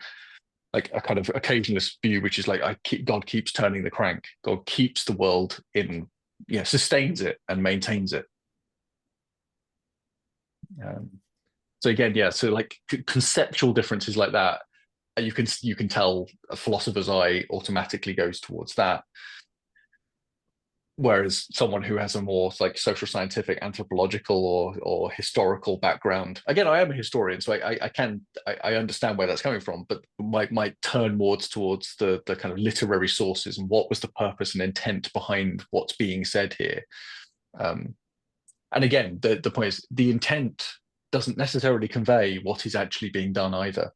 like a kind of occasionalist view, which is like God keeps turning the crank. God keeps the world in, sustains it and maintains it. So again, so like conceptual differences like that, you can tell a philosopher's eye automatically goes towards that. Whereas someone who has a more like social scientific, anthropological or historical background, again, I am a historian, so I understand where that's coming from, but might turn more towards the kind of literary sources and what was the purpose and intent behind what's being said here. And again, the point is the intent doesn't necessarily convey what is actually being done either.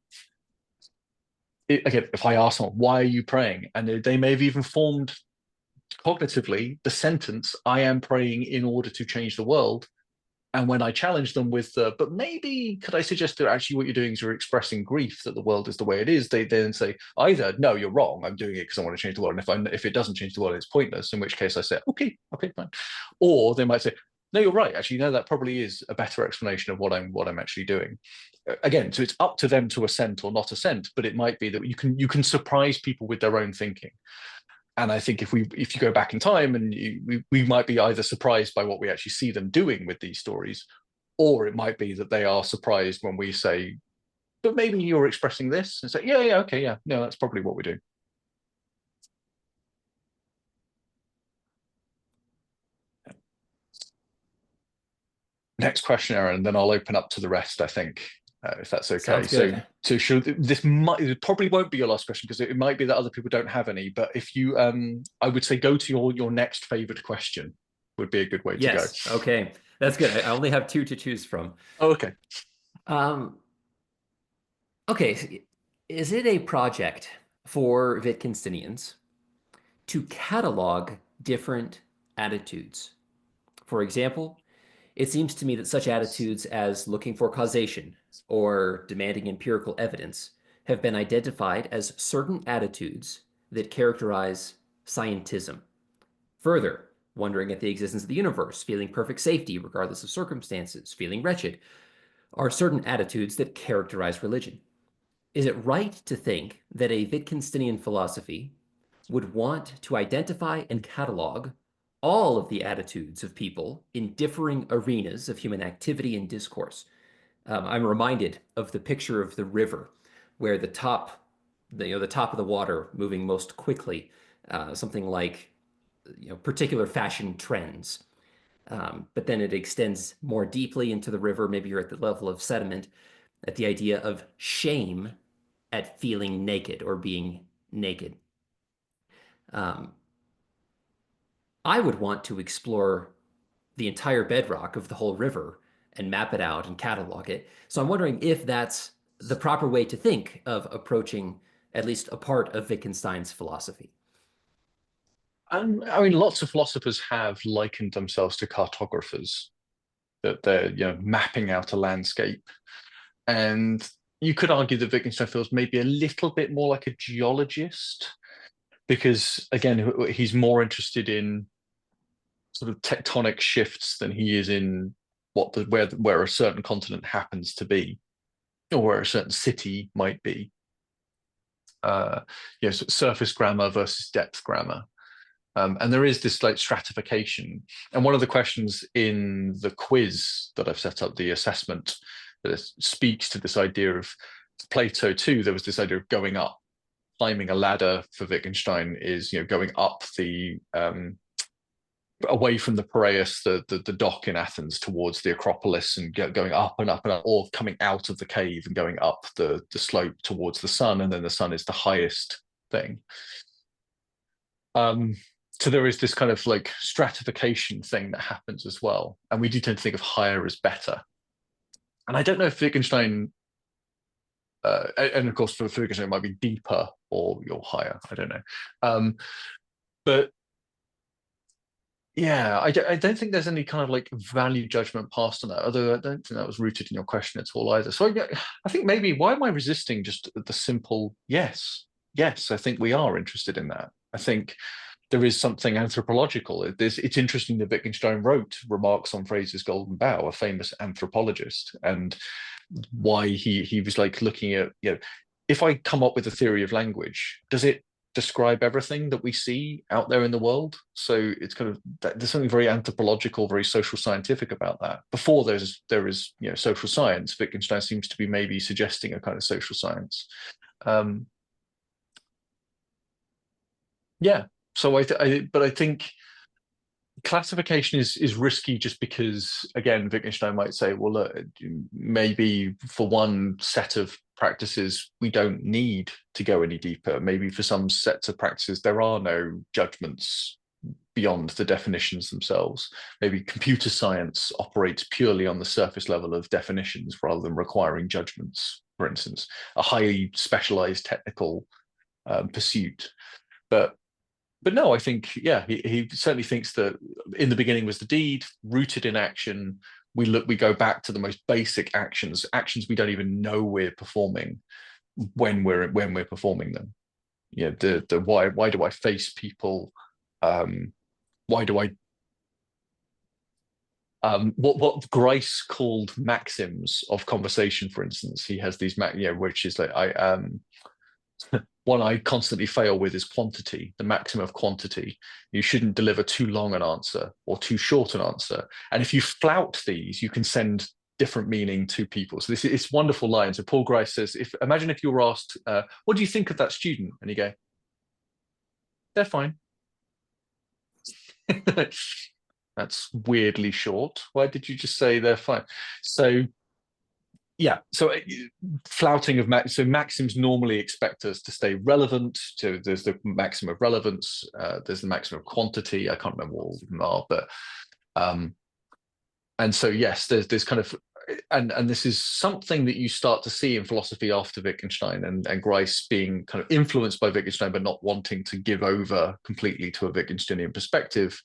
Again, if I ask someone, why are you praying? And they may have even formed cognitively the sentence, I am praying in order to change the world. And when I challenge them with but maybe could I suggest that actually what you're doing is you're expressing grief that the world is the way it is, they then say either, no, you're wrong, I'm doing it because I want to change the world, and if it doesn't change the world, it's pointless, in which case I say, okay, fine. Or they might say, no, you're right, actually, no, that probably is a better explanation of what I'm actually doing. Again, so it's up to them to assent or not assent, but it might be that you can surprise people with their own thinking. And I think if you go back in time, and we might be either surprised by what we actually see them doing with these stories, or it might be that they are surprised when we say, but maybe you're expressing this, and say, okay, no, that's probably what we do. Next question, Aaron, and then I'll open up to the rest, I think, if that's okay. Sounds good. So it probably won't be your last question, because it might be that other people don't have any, but if you, I would say go to your next favorite question would be a good way to go. Okay, that's good. I only have two to choose from. Oh, okay. Okay, is it a project for Wittgensteinians to catalog different attitudes? For example, it seems to me that such attitudes as looking for causation or demanding empirical evidence have been identified as certain attitudes that characterize scientism. Further, wondering at the existence of the universe, feeling perfect safety regardless of circumstances, feeling wretched, are certain attitudes that characterize religion. Is it right to think that a Wittgensteinian philosophy would want to identify and catalog all of the attitudes of people in differing arenas of human activity and discourse? I'm reminded of the picture of the river, where the top of the water moving most quickly, something like particular fashion trends. But then it extends more deeply into the river. Maybe you're at the level of sediment, at the idea of shame at feeling naked or being naked. I would want to explore the entire bedrock of the whole river and map it out and catalog it. So I'm wondering if that's the proper way to think of approaching at least a part of Wittgenstein's philosophy. I mean, lots of philosophers have likened themselves to cartographers, that they're mapping out a landscape. And you could argue that Wittgenstein feels maybe a little bit more like a geologist, because again, he's more interested in sort of tectonic shifts than he is in where a certain continent happens to be, or where a certain city might be. Surface grammar versus depth grammar. And there is this like stratification. And one of the questions in the quiz that I've set up, the assessment, that speaks to this idea of Plato too. There was this idea of going up, climbing a ladder for Wittgenstein is going up the away from the Piraeus, the dock in Athens, towards the Acropolis, and going up and up and up, or coming out of the cave and going up the slope towards the sun, and then the sun is the highest thing. So there is this kind of like stratification thing that happens as well, and we do tend to think of higher as better. And I don't know if Wittgenstein and of course for Wittgenstein it might be deeper or you're higher. I don't know, but yeah, I don't think there's any kind of like value judgment passed on that. Although I don't think that was rooted in your question at all either. So I think maybe why am I resisting just the simple yes? Yes, I think we are interested in that. I think there is something anthropological. It's interesting that Wittgenstein wrote remarks on Fraser's Golden Bough, a famous anthropologist, and why he was like looking at, if I come up with a theory of language, does it describe everything that we see out there in the world? So it's kind of, there's something very anthropological, very social scientific about that. Before there is social science, Wittgenstein seems to be maybe suggesting a kind of social science. Yeah. So but I think classification is risky just because, again, Wittgenstein might say, well, look, maybe for one set of practices we don't need to go any deeper. Maybe for some sets of practices there are no judgments beyond the definitions themselves. Maybe computer science operates purely on the surface level of definitions rather than requiring judgments, for instance, a highly specialized technical pursuit. But no, I think, yeah, he certainly thinks that in the beginning was the deed, rooted in action. We go back to the most basic actions we don't even know we're performing when we're performing them. Yeah, the why do I face people? Why do I what Grice called maxims of conversation, for instance? He has these which is like one I constantly fail with is quantity, the maximum of quantity. You shouldn't deliver too long an answer or too short an answer. And if you flout these, you can send different meaning to people. So it's wonderful line. So Paul Grice says, imagine if you were asked, what do you think of that student? And you go, they're fine. That's weirdly short. Why did you just say they're fine? So yeah, so flouting of maxims normally expect us to stay relevant. So there's the maximum of relevance, there's the maximum of quantity. I can't remember what all of them are, but and so yes, there's kind of, and this is something that you start to see in philosophy after Wittgenstein and Grice being kind of influenced by Wittgenstein, but not wanting to give over completely to a Wittgensteinian perspective,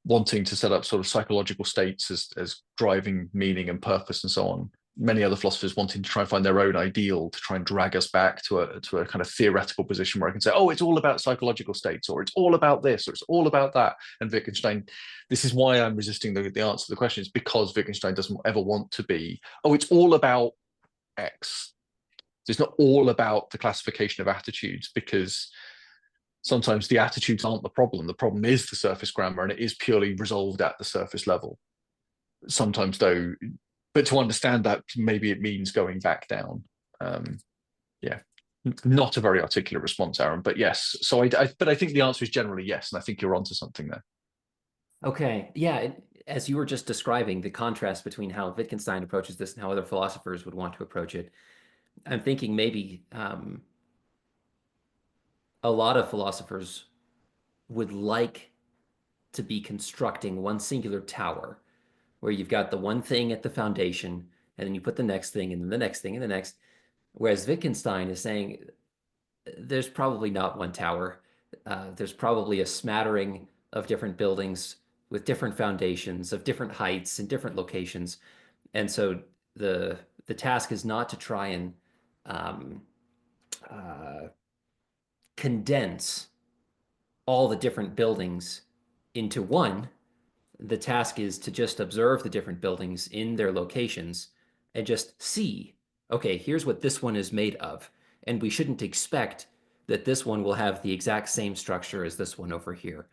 wanting to set up sort of psychological states as driving meaning and purpose and so on. Many other philosophers wanting to try and find their own ideal to try and drag us back to a kind of theoretical position where I can say, oh, it's all about psychological states, or it's all about this, or it's all about that. And Wittgenstein, this is why I'm resisting the answer to the question, is because Wittgenstein doesn't ever want to be, oh, it's all about X. It's not all about the classification of attitudes, because sometimes the attitudes aren't the problem. The problem is the surface grammar, and it is purely resolved at the surface level. Sometimes, though, but to understand that, maybe it means going back down. Yeah, not a very articulate response, Aaron, but yes. So but I think the answer is generally yes, and I think you're onto something there. Okay, yeah. As you were just describing the contrast between how Wittgenstein approaches this and how other philosophers would want to approach it, I'm thinking maybe a lot of philosophers would like to be constructing one singular tower where you've got the one thing at the foundation, and then you put the next thing, and then the next thing, and the next. Whereas Wittgenstein is saying there's probably not one tower. There's probably a smattering of different buildings with different foundations of different heights and different locations. And so the task is not to try and condense all the different buildings into one. The task is to just observe the different buildings in their locations and just see, okay, here's what this one is made of. And we shouldn't expect that this one will have the exact same structure as this one over here.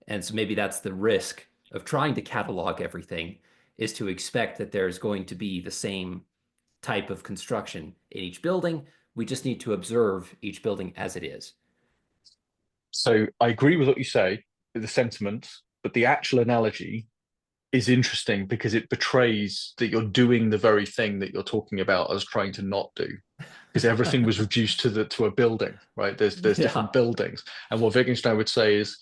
And so maybe that's the risk of trying to catalog everything, is to expect that there's going to be the same type of construction in each building. We just need to observe each building as it is. So I agree with what you say, the sentiment, but the actual analogy is interesting because it betrays that you're doing the very thing that you're talking about as trying to not do. Because everything was reduced to a building, right? There's different buildings. And what Wittgenstein would say is,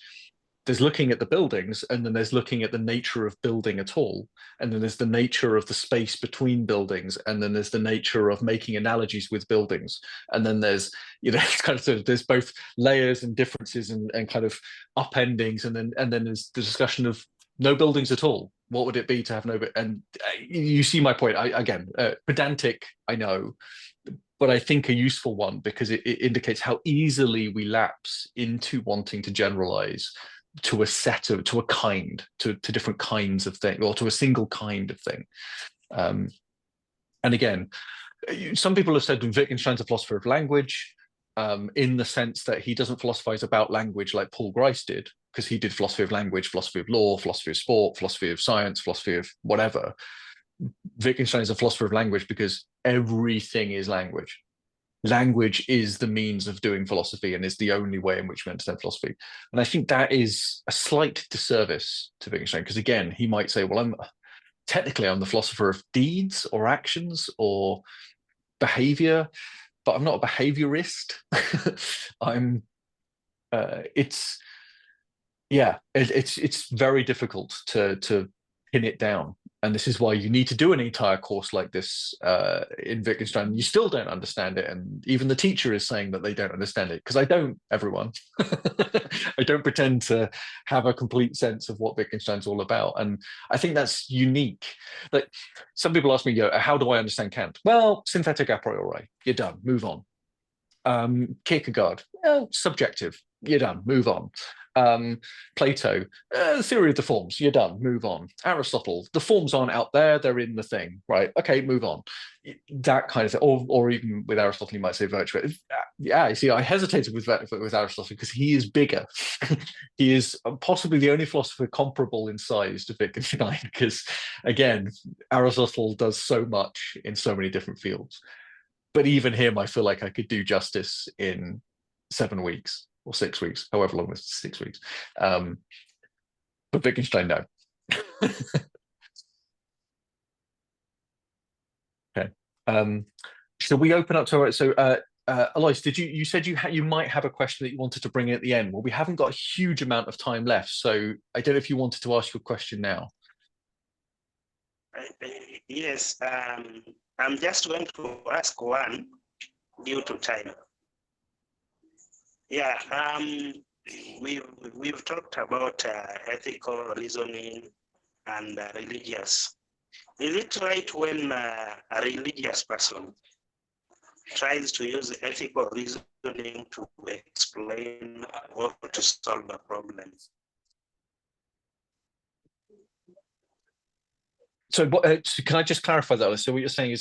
there's looking at the buildings, and then there's looking at the nature of building at all, and then there's the nature of the space between buildings, and then there's the nature of making analogies with buildings, and then there's, you know, it's kind of sort of, there's both layers and differences and kind of upendings, and then there's the discussion of no buildings at all. What would it be to have no? And you see my point. Again, pedantic, I know, but I think a useful one, because it indicates how easily we lapse into wanting to generalize to a set of, to a kind, to different kinds of thing, or to a single kind of thing. And again, some people have said Wittgenstein's a philosopher of language, in the sense that he doesn't philosophize about language like Paul Grice did, because he did philosophy of language, philosophy of law, philosophy of sport, philosophy of science, philosophy of whatever. Wittgenstein is a philosopher of language because everything is language. Language is the means of doing philosophy and is the only way in which we understand philosophy. And I think that is a slight disservice to Wittgenstein, because again, he might say, well, I'm the philosopher of deeds or actions or behavior, but I'm not a behaviorist. It's very difficult to pin it down. And this is why you need to do an entire course like this in Wittgenstein. You still don't understand it. And even the teacher is saying that they don't understand it, because I don't, everyone. I don't pretend to have a complete sense of what Wittgenstein's all about. And I think that's unique. Like, some people ask me, how do I understand Kant? Well, synthetic a priori, you're done, move on. Kierkegaard, subjective, you're done, move on. Plato, theory of the forms, you're done, move on. Aristotle, the forms aren't out there, they're in the thing, right? Okay, move on. That kind of thing. Or even with Aristotle, you might say virtue. Yeah, you see, I hesitated with Aristotle because he is bigger. He is possibly the only philosopher comparable in size to Wittgenstein, because again, Aristotle does so much in so many different fields. But even him, I feel like I could do justice in 7 weeks. Or 6 weeks, however long this 6 weeks. But Wittgenstein, no. Okay. Shall we open up to, so Alois, you said you might have a question that you wanted to bring in at the end. Well, we haven't got a huge amount of time left, so I don't know if you wanted to ask your question now. Yes, I'm just going to ask one due to time. Yeah, we've talked about ethical reasoning and religious. Is it right when a religious person tries to use ethical reasoning to explain or to solve a problem? So, can I just clarify that? So, what you're saying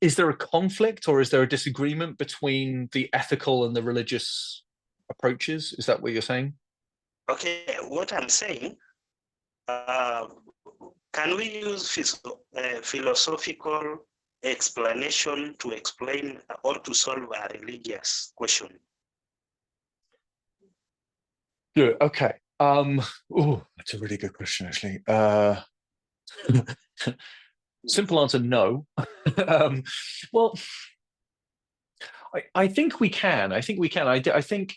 is there a conflict, or is there a disagreement between the ethical and the religious approaches? Is that what you're saying? Okay, what I'm saying, can we use philosophical explanation to explain or to solve a religious question? Good. Okay. Oh, that's a really good question, actually. Simple answer, no. Well, I think we can. I think we can. I think,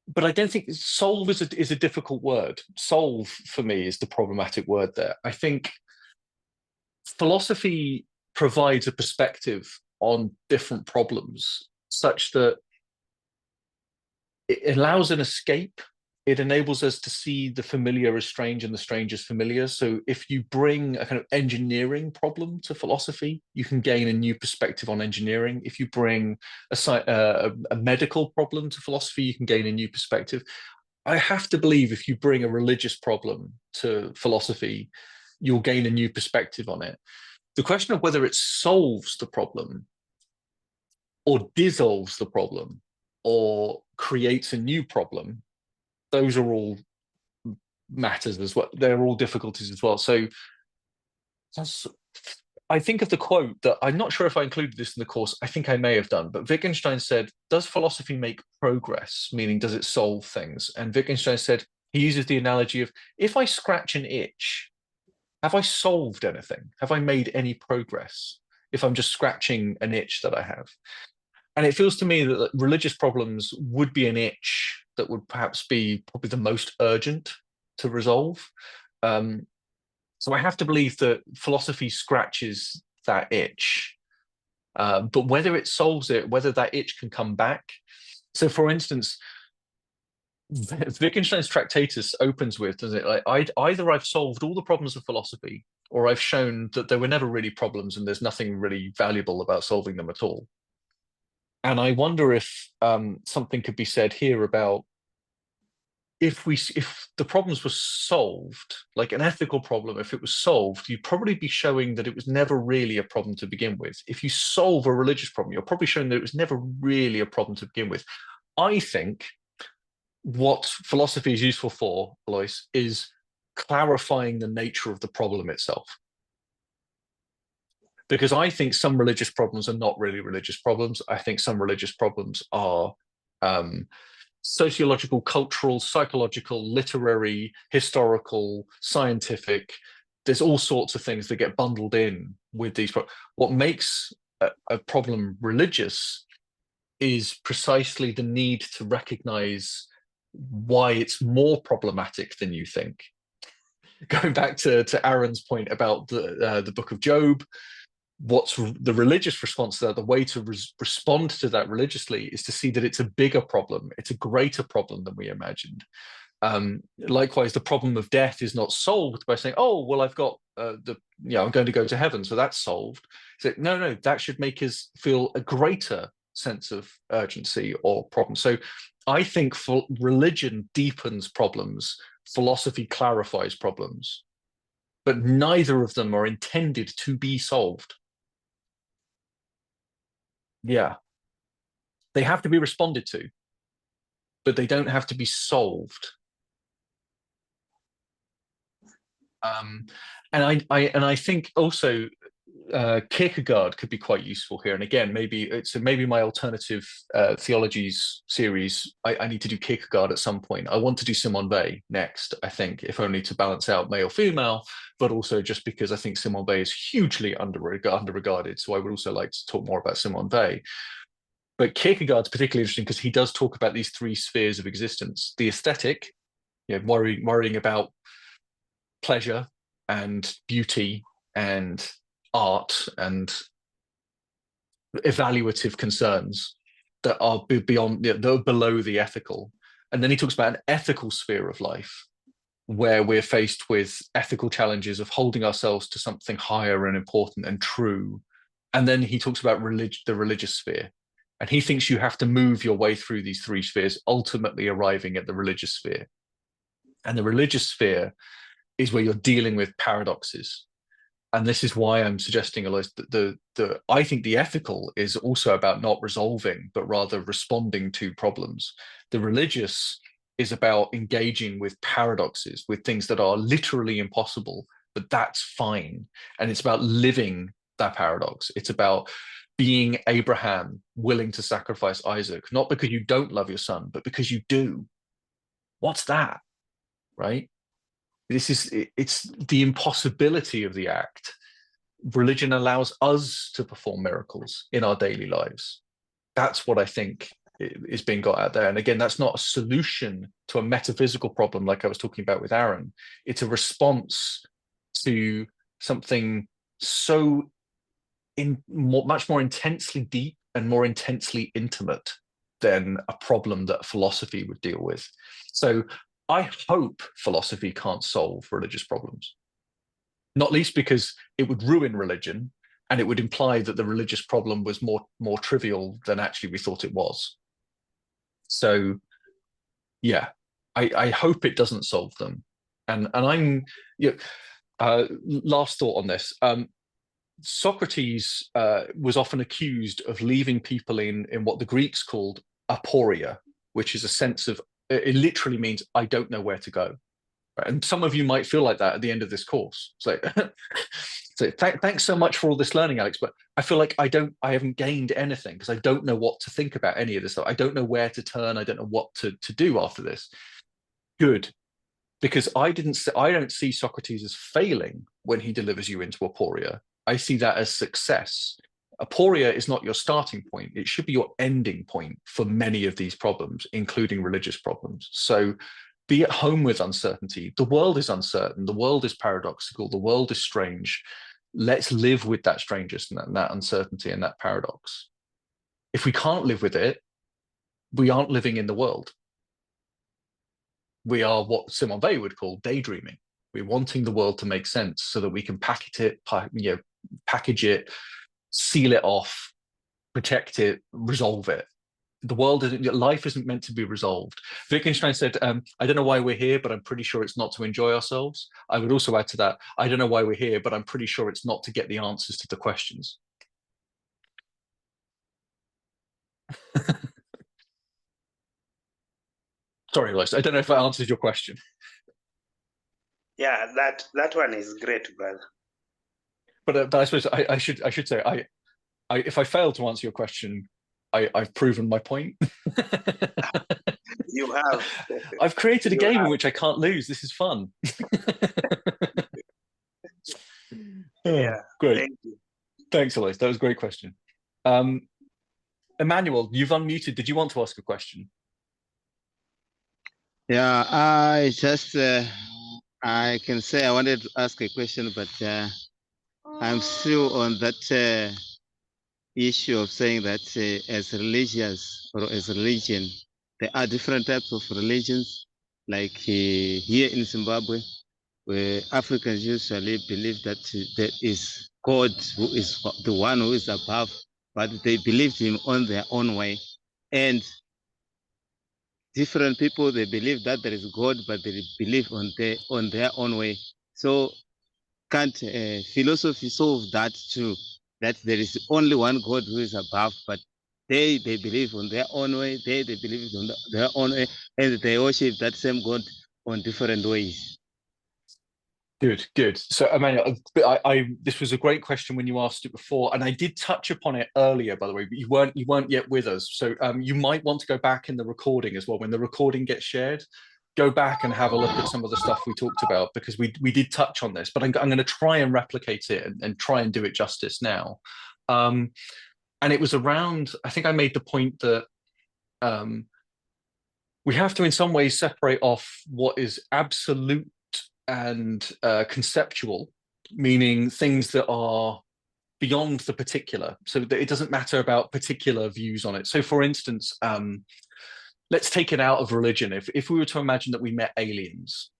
but I don't think solve is a difficult word. Solve for me is the problematic word there. I think philosophy provides a perspective on different problems such that it allows an escape. It enables us to see the familiar as strange and the strange as familiar. So if you bring a kind of engineering problem to philosophy, you can gain a new perspective on engineering. If you bring a medical problem to philosophy, you can gain a new perspective. I have to believe if you bring a religious problem to philosophy, you'll gain a new perspective on it. The question of whether it solves the problem or dissolves the problem or creates a new problem, those are all matters as well. They're all difficulties as well. So I think of the quote that I'm not sure if I included this in the course. I think I may have done, but Wittgenstein said, does philosophy make progress? Meaning, does it solve things? And Wittgenstein said, he uses the analogy of, if I scratch an itch, have I solved anything? Have I made any progress if I'm just scratching an itch that I have? And it feels to me that religious problems would be an itch that would perhaps be probably the most urgent to resolve. So I have to believe that philosophy scratches that itch. But whether it solves it, whether that itch can come back. So, for instance, Wittgenstein's Tractatus opens with, doesn't it? Like, either I've solved all the problems of philosophy, or I've shown that there were never really problems and there's nothing really valuable about solving them at all. And I wonder if something could be said here about if the problems were solved, like an ethical problem, if it was solved, you'd probably be showing that it was never really a problem to begin with. If you solve a religious problem, you're probably showing that it was never really a problem to begin with. I think what philosophy is useful for, Alois, is clarifying the nature of the problem itself. Because I think some religious problems are not really religious problems. I think some religious problems are sociological, cultural, psychological, literary, historical, scientific. There's all sorts of things that get bundled in with these. What makes a problem religious is precisely the need to recognize why it's more problematic than you think. Going back to Aaron's point about the book of Job, what's the religious response to that? The way to respond to that religiously is to see that it's a bigger problem. It's a greater problem than we imagined. Likewise, the problem of death is not solved by saying, "Oh, well, I've got I'm going to go to heaven, so that's solved." So no, that should make us feel a greater sense of urgency or problem. So I think religion deepens problems, philosophy clarifies problems, but neither of them are intended to be solved. Yeah, they have to be responded to, but they don't have to be solved. And I think also Kierkegaard could be quite useful here. And again, maybe my alternative theologies series. I need to do Kierkegaard at some point. I want to do Simone Weil next. I think, if only to balance out male female, but also just because I think Simone Weil is hugely underregarded. So I would also like to talk more about Simone Weil. But Kierkegaard's particularly interesting because he does talk about these three spheres of existence: the aesthetic, worrying about pleasure and beauty and art and evaluative concerns that are beyond, they're below the ethical. And then he talks about an ethical sphere of life where we're faced with ethical challenges of holding ourselves to something higher and important and true. And then he talks about the religious sphere. And he thinks you have to move your way through these three spheres, ultimately arriving at the religious sphere. And the religious sphere is where you're dealing with paradoxes. And this is why I'm suggesting, Alois, that I think the ethical is also about not resolving, but rather responding to problems. The religious is about engaging with paradoxes, with things that are literally impossible, but that's fine. And it's about living that paradox. It's about being Abraham, willing to sacrifice Isaac, not because you don't love your son, but because you do. What's that? Right? It's the impossibility of the act. Religion allows us to perform miracles in our daily lives. That's what I think is being got out there. And again, that's not a solution to a metaphysical problem like I was talking about with Aaron. It's a response to something so much more intensely deep and more intensely intimate than a problem that philosophy would deal with. So I hope philosophy can't solve religious problems, not least because it would ruin religion and it would imply that the religious problem was more trivial than actually we thought it was. So yeah, I hope it doesn't solve them. And I'm last thought on this. Socrates was often accused of leaving people in what the Greeks called aporia, which is a sense of, it literally means I don't know where to go. Right? And some of you might feel like that at the end of this course. So, thanks so much for all this learning, Alex, but I feel like I haven't gained anything because I don't know what to think about any of this stuff. I don't know where to turn. I don't know what to do after this. Good. Because I don't see Socrates as failing when he delivers you into aporia. I see that as success. Aporia is not your starting point. It should be your ending point for many of these problems, including religious problems. So be at home with uncertainty. The world is uncertain. The world is paradoxical. The world is strange. Let's live with that strangeness and that uncertainty and that paradox. If we can't live with it, we aren't living in the world. We are what Simone Weil would call daydreaming. We're wanting the world to make sense so that we can package it, seal it off, protect it, resolve it. The world isn't, life isn't meant to be resolved. Wittgenstein said, I don't know why we're here, but I'm pretty sure it's not to enjoy ourselves. I would also add to that, I don't know why we're here, but I'm pretty sure it's not to get the answers to the questions. Sorry, Lois, I don't know if that answers your question. Yeah, that one is great, brother. But I suppose I should say, if I fail to answer your question, I've proven my point. You have. I've created a game in which I can't lose. This is fun. Yeah, great. thank you. Thanks, Alois. That was a great question. Emmanuel, you've unmuted. Did you want to ask a question? Yeah, I just I can say I wanted to ask a question, but I'm still on that issue of saying that as religious or as religion, there are different types of religions. Like here in Zimbabwe, where Africans usually believe that there is God who is the one who is above, but they believed him on their own way. And different people, they believe that there is God, but they believe on their own way. So can't philosophy solve that too? That there is only one God who is above, but they believe on their own way. They believe on their own way, and they worship that same God on different ways. Good. So, Emmanuel, this was a great question when you asked it before, and I did touch upon it earlier, by the way, but you weren't yet with us. So, you might want to go back in the recording as well. When the recording gets shared, go back and have a look at some of the stuff we talked about, because we did touch on this. But I'm going to try and replicate it and try and do it justice now. And it was around. I think I made the point that we have to, in some ways, separate off what is absolute and conceptual, meaning things that are beyond the particular, so that it doesn't matter about particular views on it. So for instance, let's take it out of religion. If we were to imagine that we met aliens,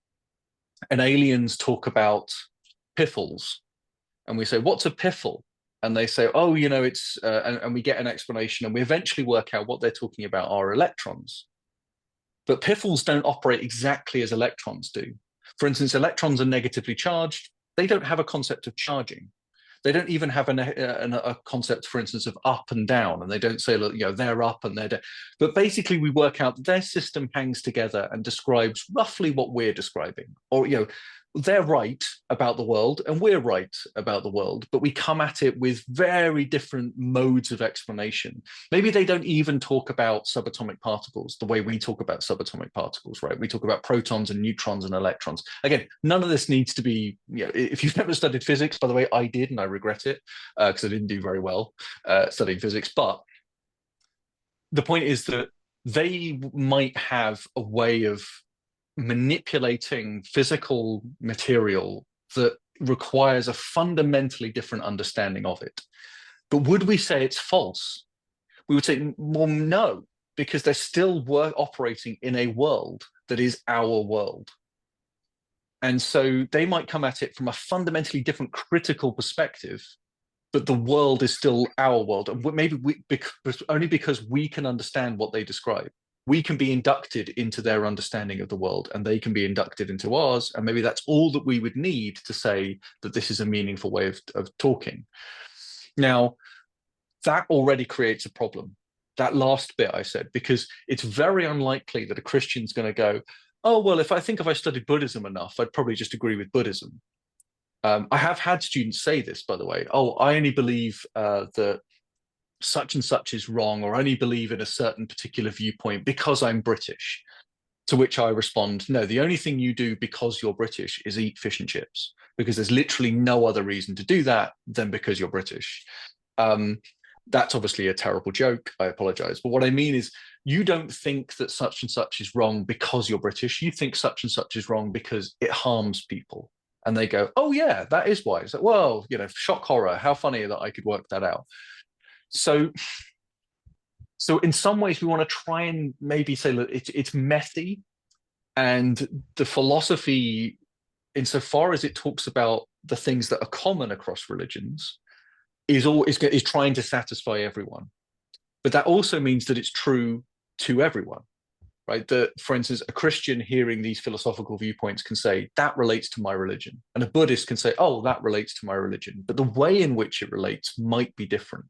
and aliens talk about piffles, and we say, what's a piffle? And they say, oh, it's and we get an explanation, and we eventually work out what they're talking about are electrons. But piffles don't operate exactly as electrons do. For instance, electrons are negatively charged. They don't have a concept of charging. They don't even have a concept, for instance, of up and down. And they don't say, look, they're up and they're down. But basically, we work out that their system hangs together and describes roughly what we're describing. Or, they're right about the world and we're right about the world, but we come at it with very different modes of explanation. Maybe they don't even talk about subatomic particles the way we talk about subatomic particles, right? We talk about protons and neutrons and electrons. Again, none of this needs to be, if you've never studied physics, by the way, I did, and I regret it because I didn't do very well studying physics. But the point is that they might have a way of manipulating physical material that requires a fundamentally different understanding of it. But would we say it's false? We would say, well, no, because they're still operating in a world that is our world. And so they might come at it from a fundamentally different critical perspective, but the world is still our world. And maybe only because we can understand what they describe. We can be inducted into their understanding of the world, and they can be inducted into ours. And maybe that's all that we would need to say that this is a meaningful way of talking. Now, that already creates a problem, that last bit I said, because it's very unlikely that a Christian's going to go, oh, well, if I studied Buddhism enough, I'd probably just agree with Buddhism. I have had students say this, by the way, oh, I only believe that such and such is wrong, or only believe in a certain particular viewpoint because I'm British. To which I respond, no, the only thing you do because you're British is eat fish and chips, because there's literally no other reason to do that than because you're British. That's obviously a terrible joke. I apologize. But what I mean is, you don't think that such and such is wrong because you're British. You think such and such is wrong because it harms people. And they go, oh, yeah, that is why. It's like, well, shock horror. How funny that I could work that out. So in some ways, we want to try and maybe say, look, it's messy. And the philosophy, insofar as it talks about the things that are common across religions, is trying to satisfy everyone. But that also means that it's true to everyone, right? That, for instance, a Christian hearing these philosophical viewpoints can say, that relates to my religion. And a Buddhist can say, oh, that relates to my religion. But the way in which it relates might be different.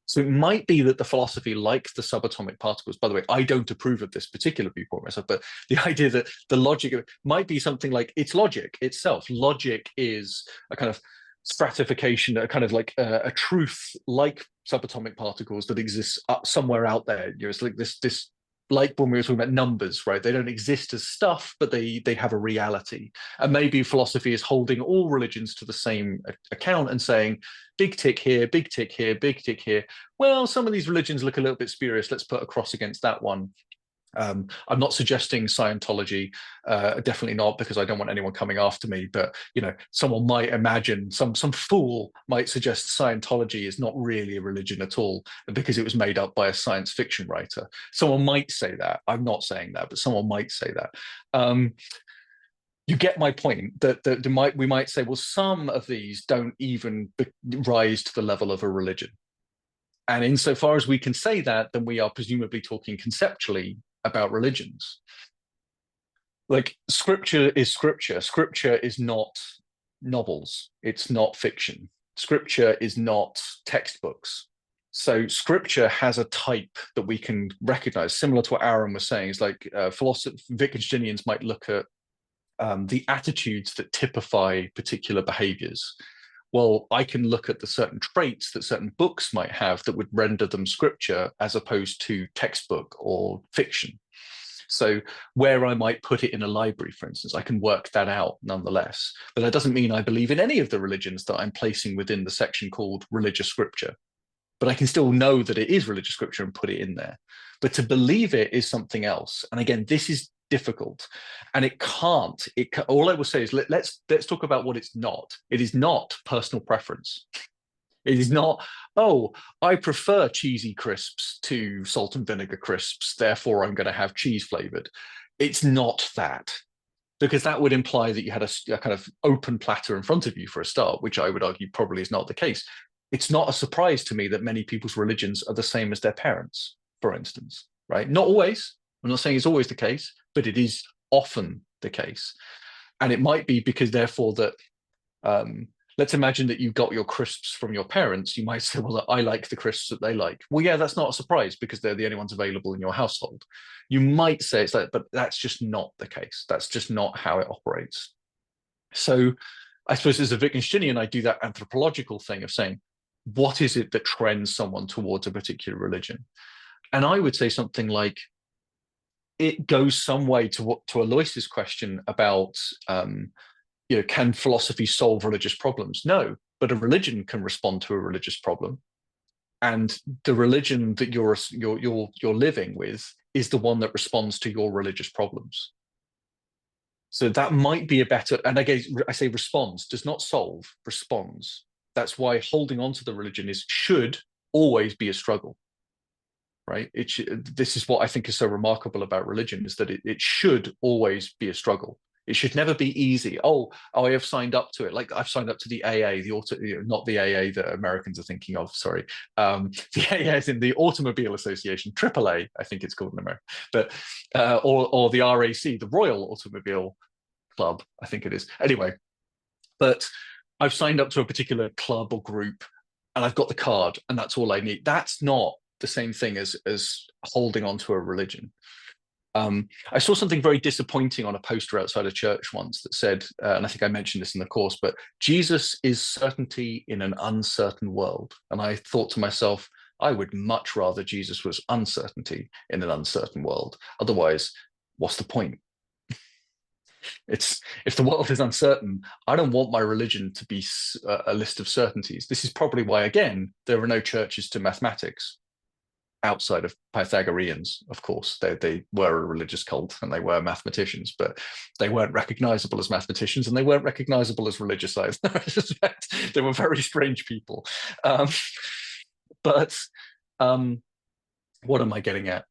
So it might be that the philosophy, like the subatomic particles, by the way, I don't approve of this particular viewpoint myself, but the idea that the logic of it might be something like it's logic itself. Logic is a kind of stratification, a kind of like a truth like subatomic particles that exists somewhere out there. It's like this, like when we were talking about numbers, right? They don't exist as stuff, but they have a reality. And maybe philosophy is holding all religions to the same account and saying, big tick here, big tick here, big tick here. Well, some of these religions look a little bit spurious. Let's put a cross against that one. I'm not suggesting Scientology, definitely not, because I don't want anyone coming after me. But someone might imagine, some fool might suggest Scientology is not really a religion at all because it was made up by a science fiction writer. Someone might say that. I'm not saying that, but someone might say that. You get my point that we might say, well, some of these don't even rise to the level of a religion. And insofar as we can say that, then we are presumably talking conceptually about religions. Like, scripture is scripture. Scripture is not novels. It's not fiction. Scripture is not textbooks. So scripture has a type that we can recognize, similar to what Aaron was saying. It's like Wittgensteinians might look at the attitudes that typify particular behaviors. Well, I can look at the certain traits that certain books might have that would render them scripture as opposed to textbook or fiction. So where I might put it in a library, for instance, I can work that out nonetheless. But that doesn't mean I believe in any of the religions that I'm placing within the section called religious scripture. But I can still know that it is religious scripture and put it in there. But to believe it is something else. And again, this is difficult, and all I will say is let's talk about what it's not. It is not personal preference. It is not, oh, I prefer cheesy crisps to salt and vinegar crisps, therefore I'm going to have cheese flavored. It's not that, because that would imply that you had a kind of open platter in front of you for a start, which I would argue probably is not the case. It's not a surprise to me that many people's religions are the same as their parents, for instance, right? Not always. I'm not saying it's always the case, but it is often the case. And it might be because, therefore, that let's imagine that you got your crisps from your parents. You might say, well, I like the crisps that they like. Well, yeah, that's not a surprise because they're the only ones available in your household. You might say it's like, but that's just not the case. That's just not how it operates. So I suppose as a Wittgensteinian, I do that anthropological thing of saying, what is it that trends someone towards a particular religion? And I would say something like, it goes some way to Alois's question about, can philosophy solve religious problems? No, but a religion can respond to a religious problem, and the religion that you're living with is the one that responds to your religious problems. So that might be a better, and I say responds, does not solve, responds. That's why holding on to the religion should always be a struggle. Right? This is what I think is so remarkable about religion, is that it should always be a struggle. It should never be easy. Oh, I have signed up to it. Like I've signed up to the AA, not the AA that Americans are thinking of. Sorry, the AA is in the Automobile Association, AAA, I think it's called in America, but or the RAC, the Royal Automobile Club, I think it is. Anyway, but I've signed up to a particular club or group, and I've got the card, and that's all I need. That's not the same thing as holding on to a religion. I saw something very disappointing on a poster outside a church once that said, and I think I mentioned this in the course, but Jesus is certainty in an uncertain world. And I thought to myself, I would much rather Jesus was uncertainty in an uncertain world. Otherwise, what's the point? It's if the world is uncertain, I don't want my religion to be a list of certainties. This is probably why, again, there are no churches to mathematics outside of Pythagoreans. Of course, they were a religious cult and they were mathematicians, but they weren't recognizable as mathematicians and they weren't recognizable as religious either. They were very strange people. But what am I getting at?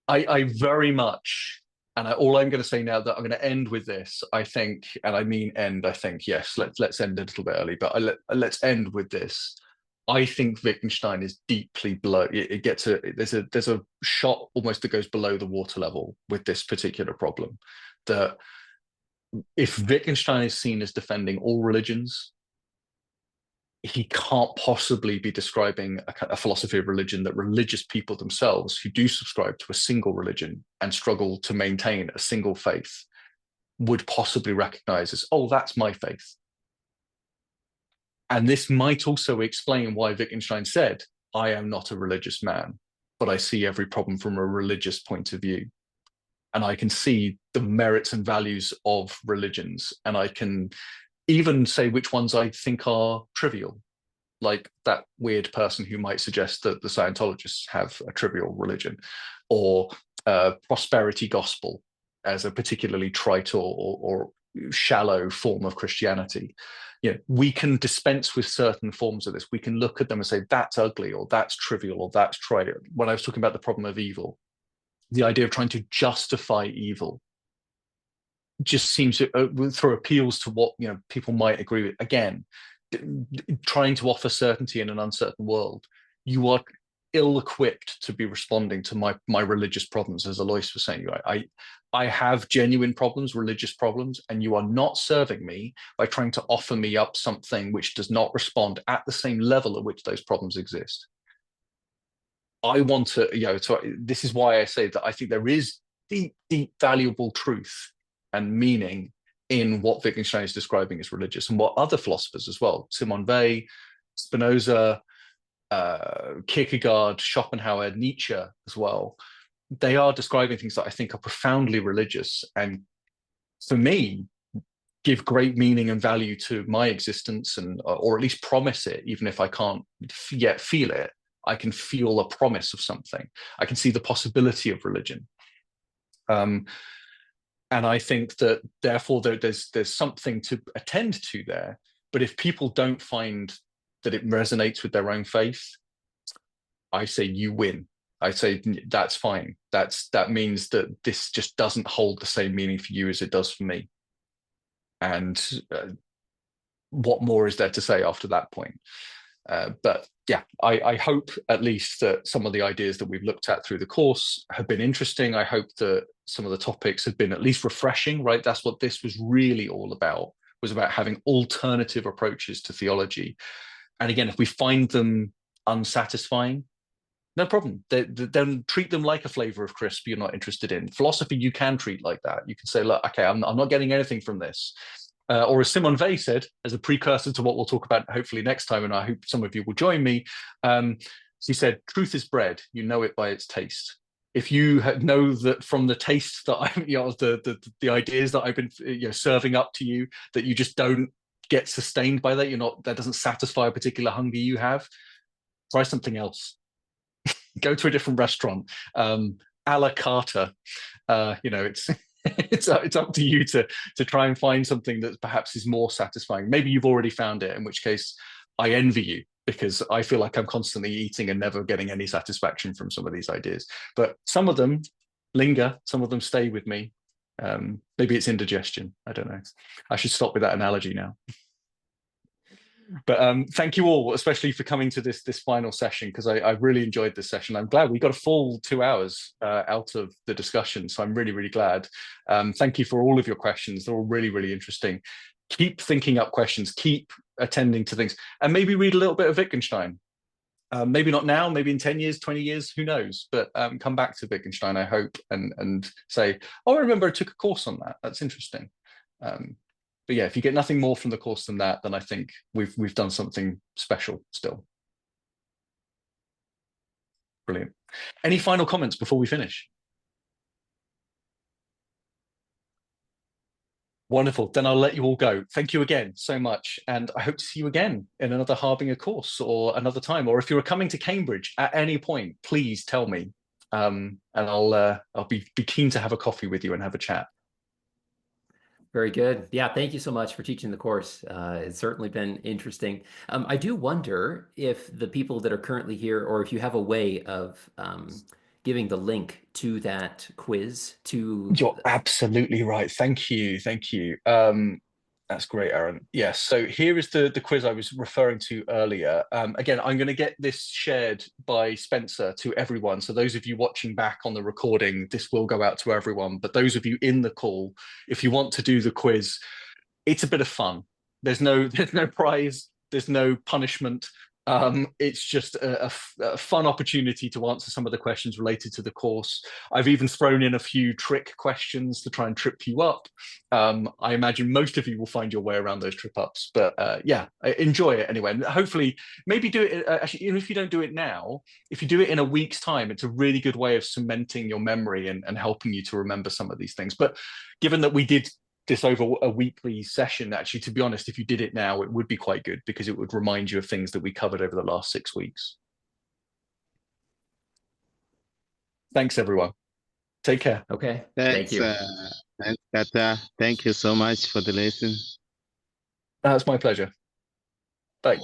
I very much, and all I'm going to say now that I'm going to end with this, I think, and I mean end, I think, yes, let's end a little bit early, but let's end with this. I think Wittgenstein is deeply below. It gets there's a shot almost that goes below the water level with this particular problem. That if Wittgenstein is seen as defending all religions, he can't possibly be describing a philosophy of religion that religious people themselves who do subscribe to a single religion and struggle to maintain a single faith would possibly recognize as, oh, that's my faith. And this might also explain why Wittgenstein said, I am not a religious man, but I see every problem from a religious point of view. And I can see the merits and values of religions. And I can even say which ones I think are trivial, like that weird person who might suggest that the Scientologists have a trivial religion, or prosperity gospel as a particularly trite or shallow form of Christianity. We can dispense with certain forms of this. We can look at them and say, that's ugly, or that's trivial, or that's trite. When I was talking about the problem of evil, the idea of trying to justify evil just seems to throw appeals to what people might agree with. Again, trying to offer certainty in an uncertain world, you are ill-equipped to be responding to my religious problems, as Alois was saying. I have genuine problems, religious problems, and you are not serving me by trying to offer me up something which does not respond at the same level at which those problems exist. I want to, this is why I say that I think there is deep, deep, valuable truth and meaning in what Wittgenstein is describing as religious, and what other philosophers as well, Simone Weil, Spinoza, Kierkegaard, Schopenhauer, Nietzsche as well, they are describing things that I think are profoundly religious, and for me, give great meaning and value to my existence, and or at least promise it, even if I can't yet feel it. I can feel a promise of something. I can see the possibility of religion. And I think that therefore there's something to attend to there. But if people don't find that it resonates with their own faith, I say you win. I say that's fine. That means that this just doesn't hold the same meaning for you as it does for me. And what more is there to say after that point? But yeah, I hope at least that some of the ideas that we've looked at through the course have been interesting. I hope that some of the topics have been at least refreshing, right? That's what this was really all about, was about having alternative approaches to theology. And again, if we find them unsatisfying, no problem. Then treat them like a flavor of crisp you're not interested in. Philosophy, you can treat like that. You can say, look, okay, I'm not getting anything from this. Or as Simone Weil said, as a precursor to what we'll talk about hopefully next time, and I hope some of you will join me, she said, truth is bread, you know it by its taste. If you know that from the taste that I'm, the ideas that I've been serving up to you, that you just don't get sustained by that, that doesn't satisfy a particular hunger you have, try something else. Go to a different restaurant, a la carte. It's up to you to try and find something that perhaps is more satisfying. Maybe you've already found it, in which case I envy you, because I feel like I'm constantly eating and never getting any satisfaction from some of these ideas. But some of them linger, some of them stay with me. Maybe it's indigestion. I don't know. I should stop with that analogy now. But thank you all, especially for coming to this final session, because I really enjoyed this session. I'm glad we got a full 2 hours out of the discussion, so I'm really, really glad. Thank you for all of your questions. They're all really, really interesting. Keep thinking up questions, keep attending to things, and maybe read a little bit of Wittgenstein. Maybe not now, maybe in 10 years, 20 years, who knows? But come back to Wittgenstein, I hope, and say, oh, I remember I took a course on that. That's interesting. But yeah, if you get nothing more from the course than that, then I think we've done something special still. Brilliant. Any final comments before we finish? Wonderful. Then I'll let you all go. Thank you again so much. And I hope to see you again in another Harbinger course or another time. Or if you're coming to Cambridge at any point, please tell me. And I'll be keen to have a coffee with you and have a chat. Very good. Yeah, thank you so much for teaching the course. It's certainly been interesting. I do wonder if the people that are currently here, or if you have a way of giving the link to that quiz to... You're absolutely right. Thank you. Thank you. That's great, Aaron. Yes. So here is the quiz I was referring to earlier. Again, I'm going to get this shared by Spencer to everyone. So those of you watching back on the recording, this will go out to everyone. But those of you in the call, if you want to do the quiz, it's a bit of fun. There's no prize. There's no punishment. It's just a fun opportunity to answer some of the questions related to the course. I've even thrown in a few trick questions to try and trip you up. I imagine most of you will find your way around those trip ups, but yeah, enjoy it anyway. And hopefully, maybe do it, actually, even if you don't do it now, if you do it in a week's time, it's a really good way of cementing your memory and helping you to remember some of these things. But given that we did this over a weekly session, actually, to be honest, if you did it now, it would be quite good because it would remind you of things that we covered over the last 6 weeks. Thanks, everyone. Take care. Okay. Thanks, Thank you. Thanks, Kata. Thank you so much for the lesson. It's my pleasure. Bye.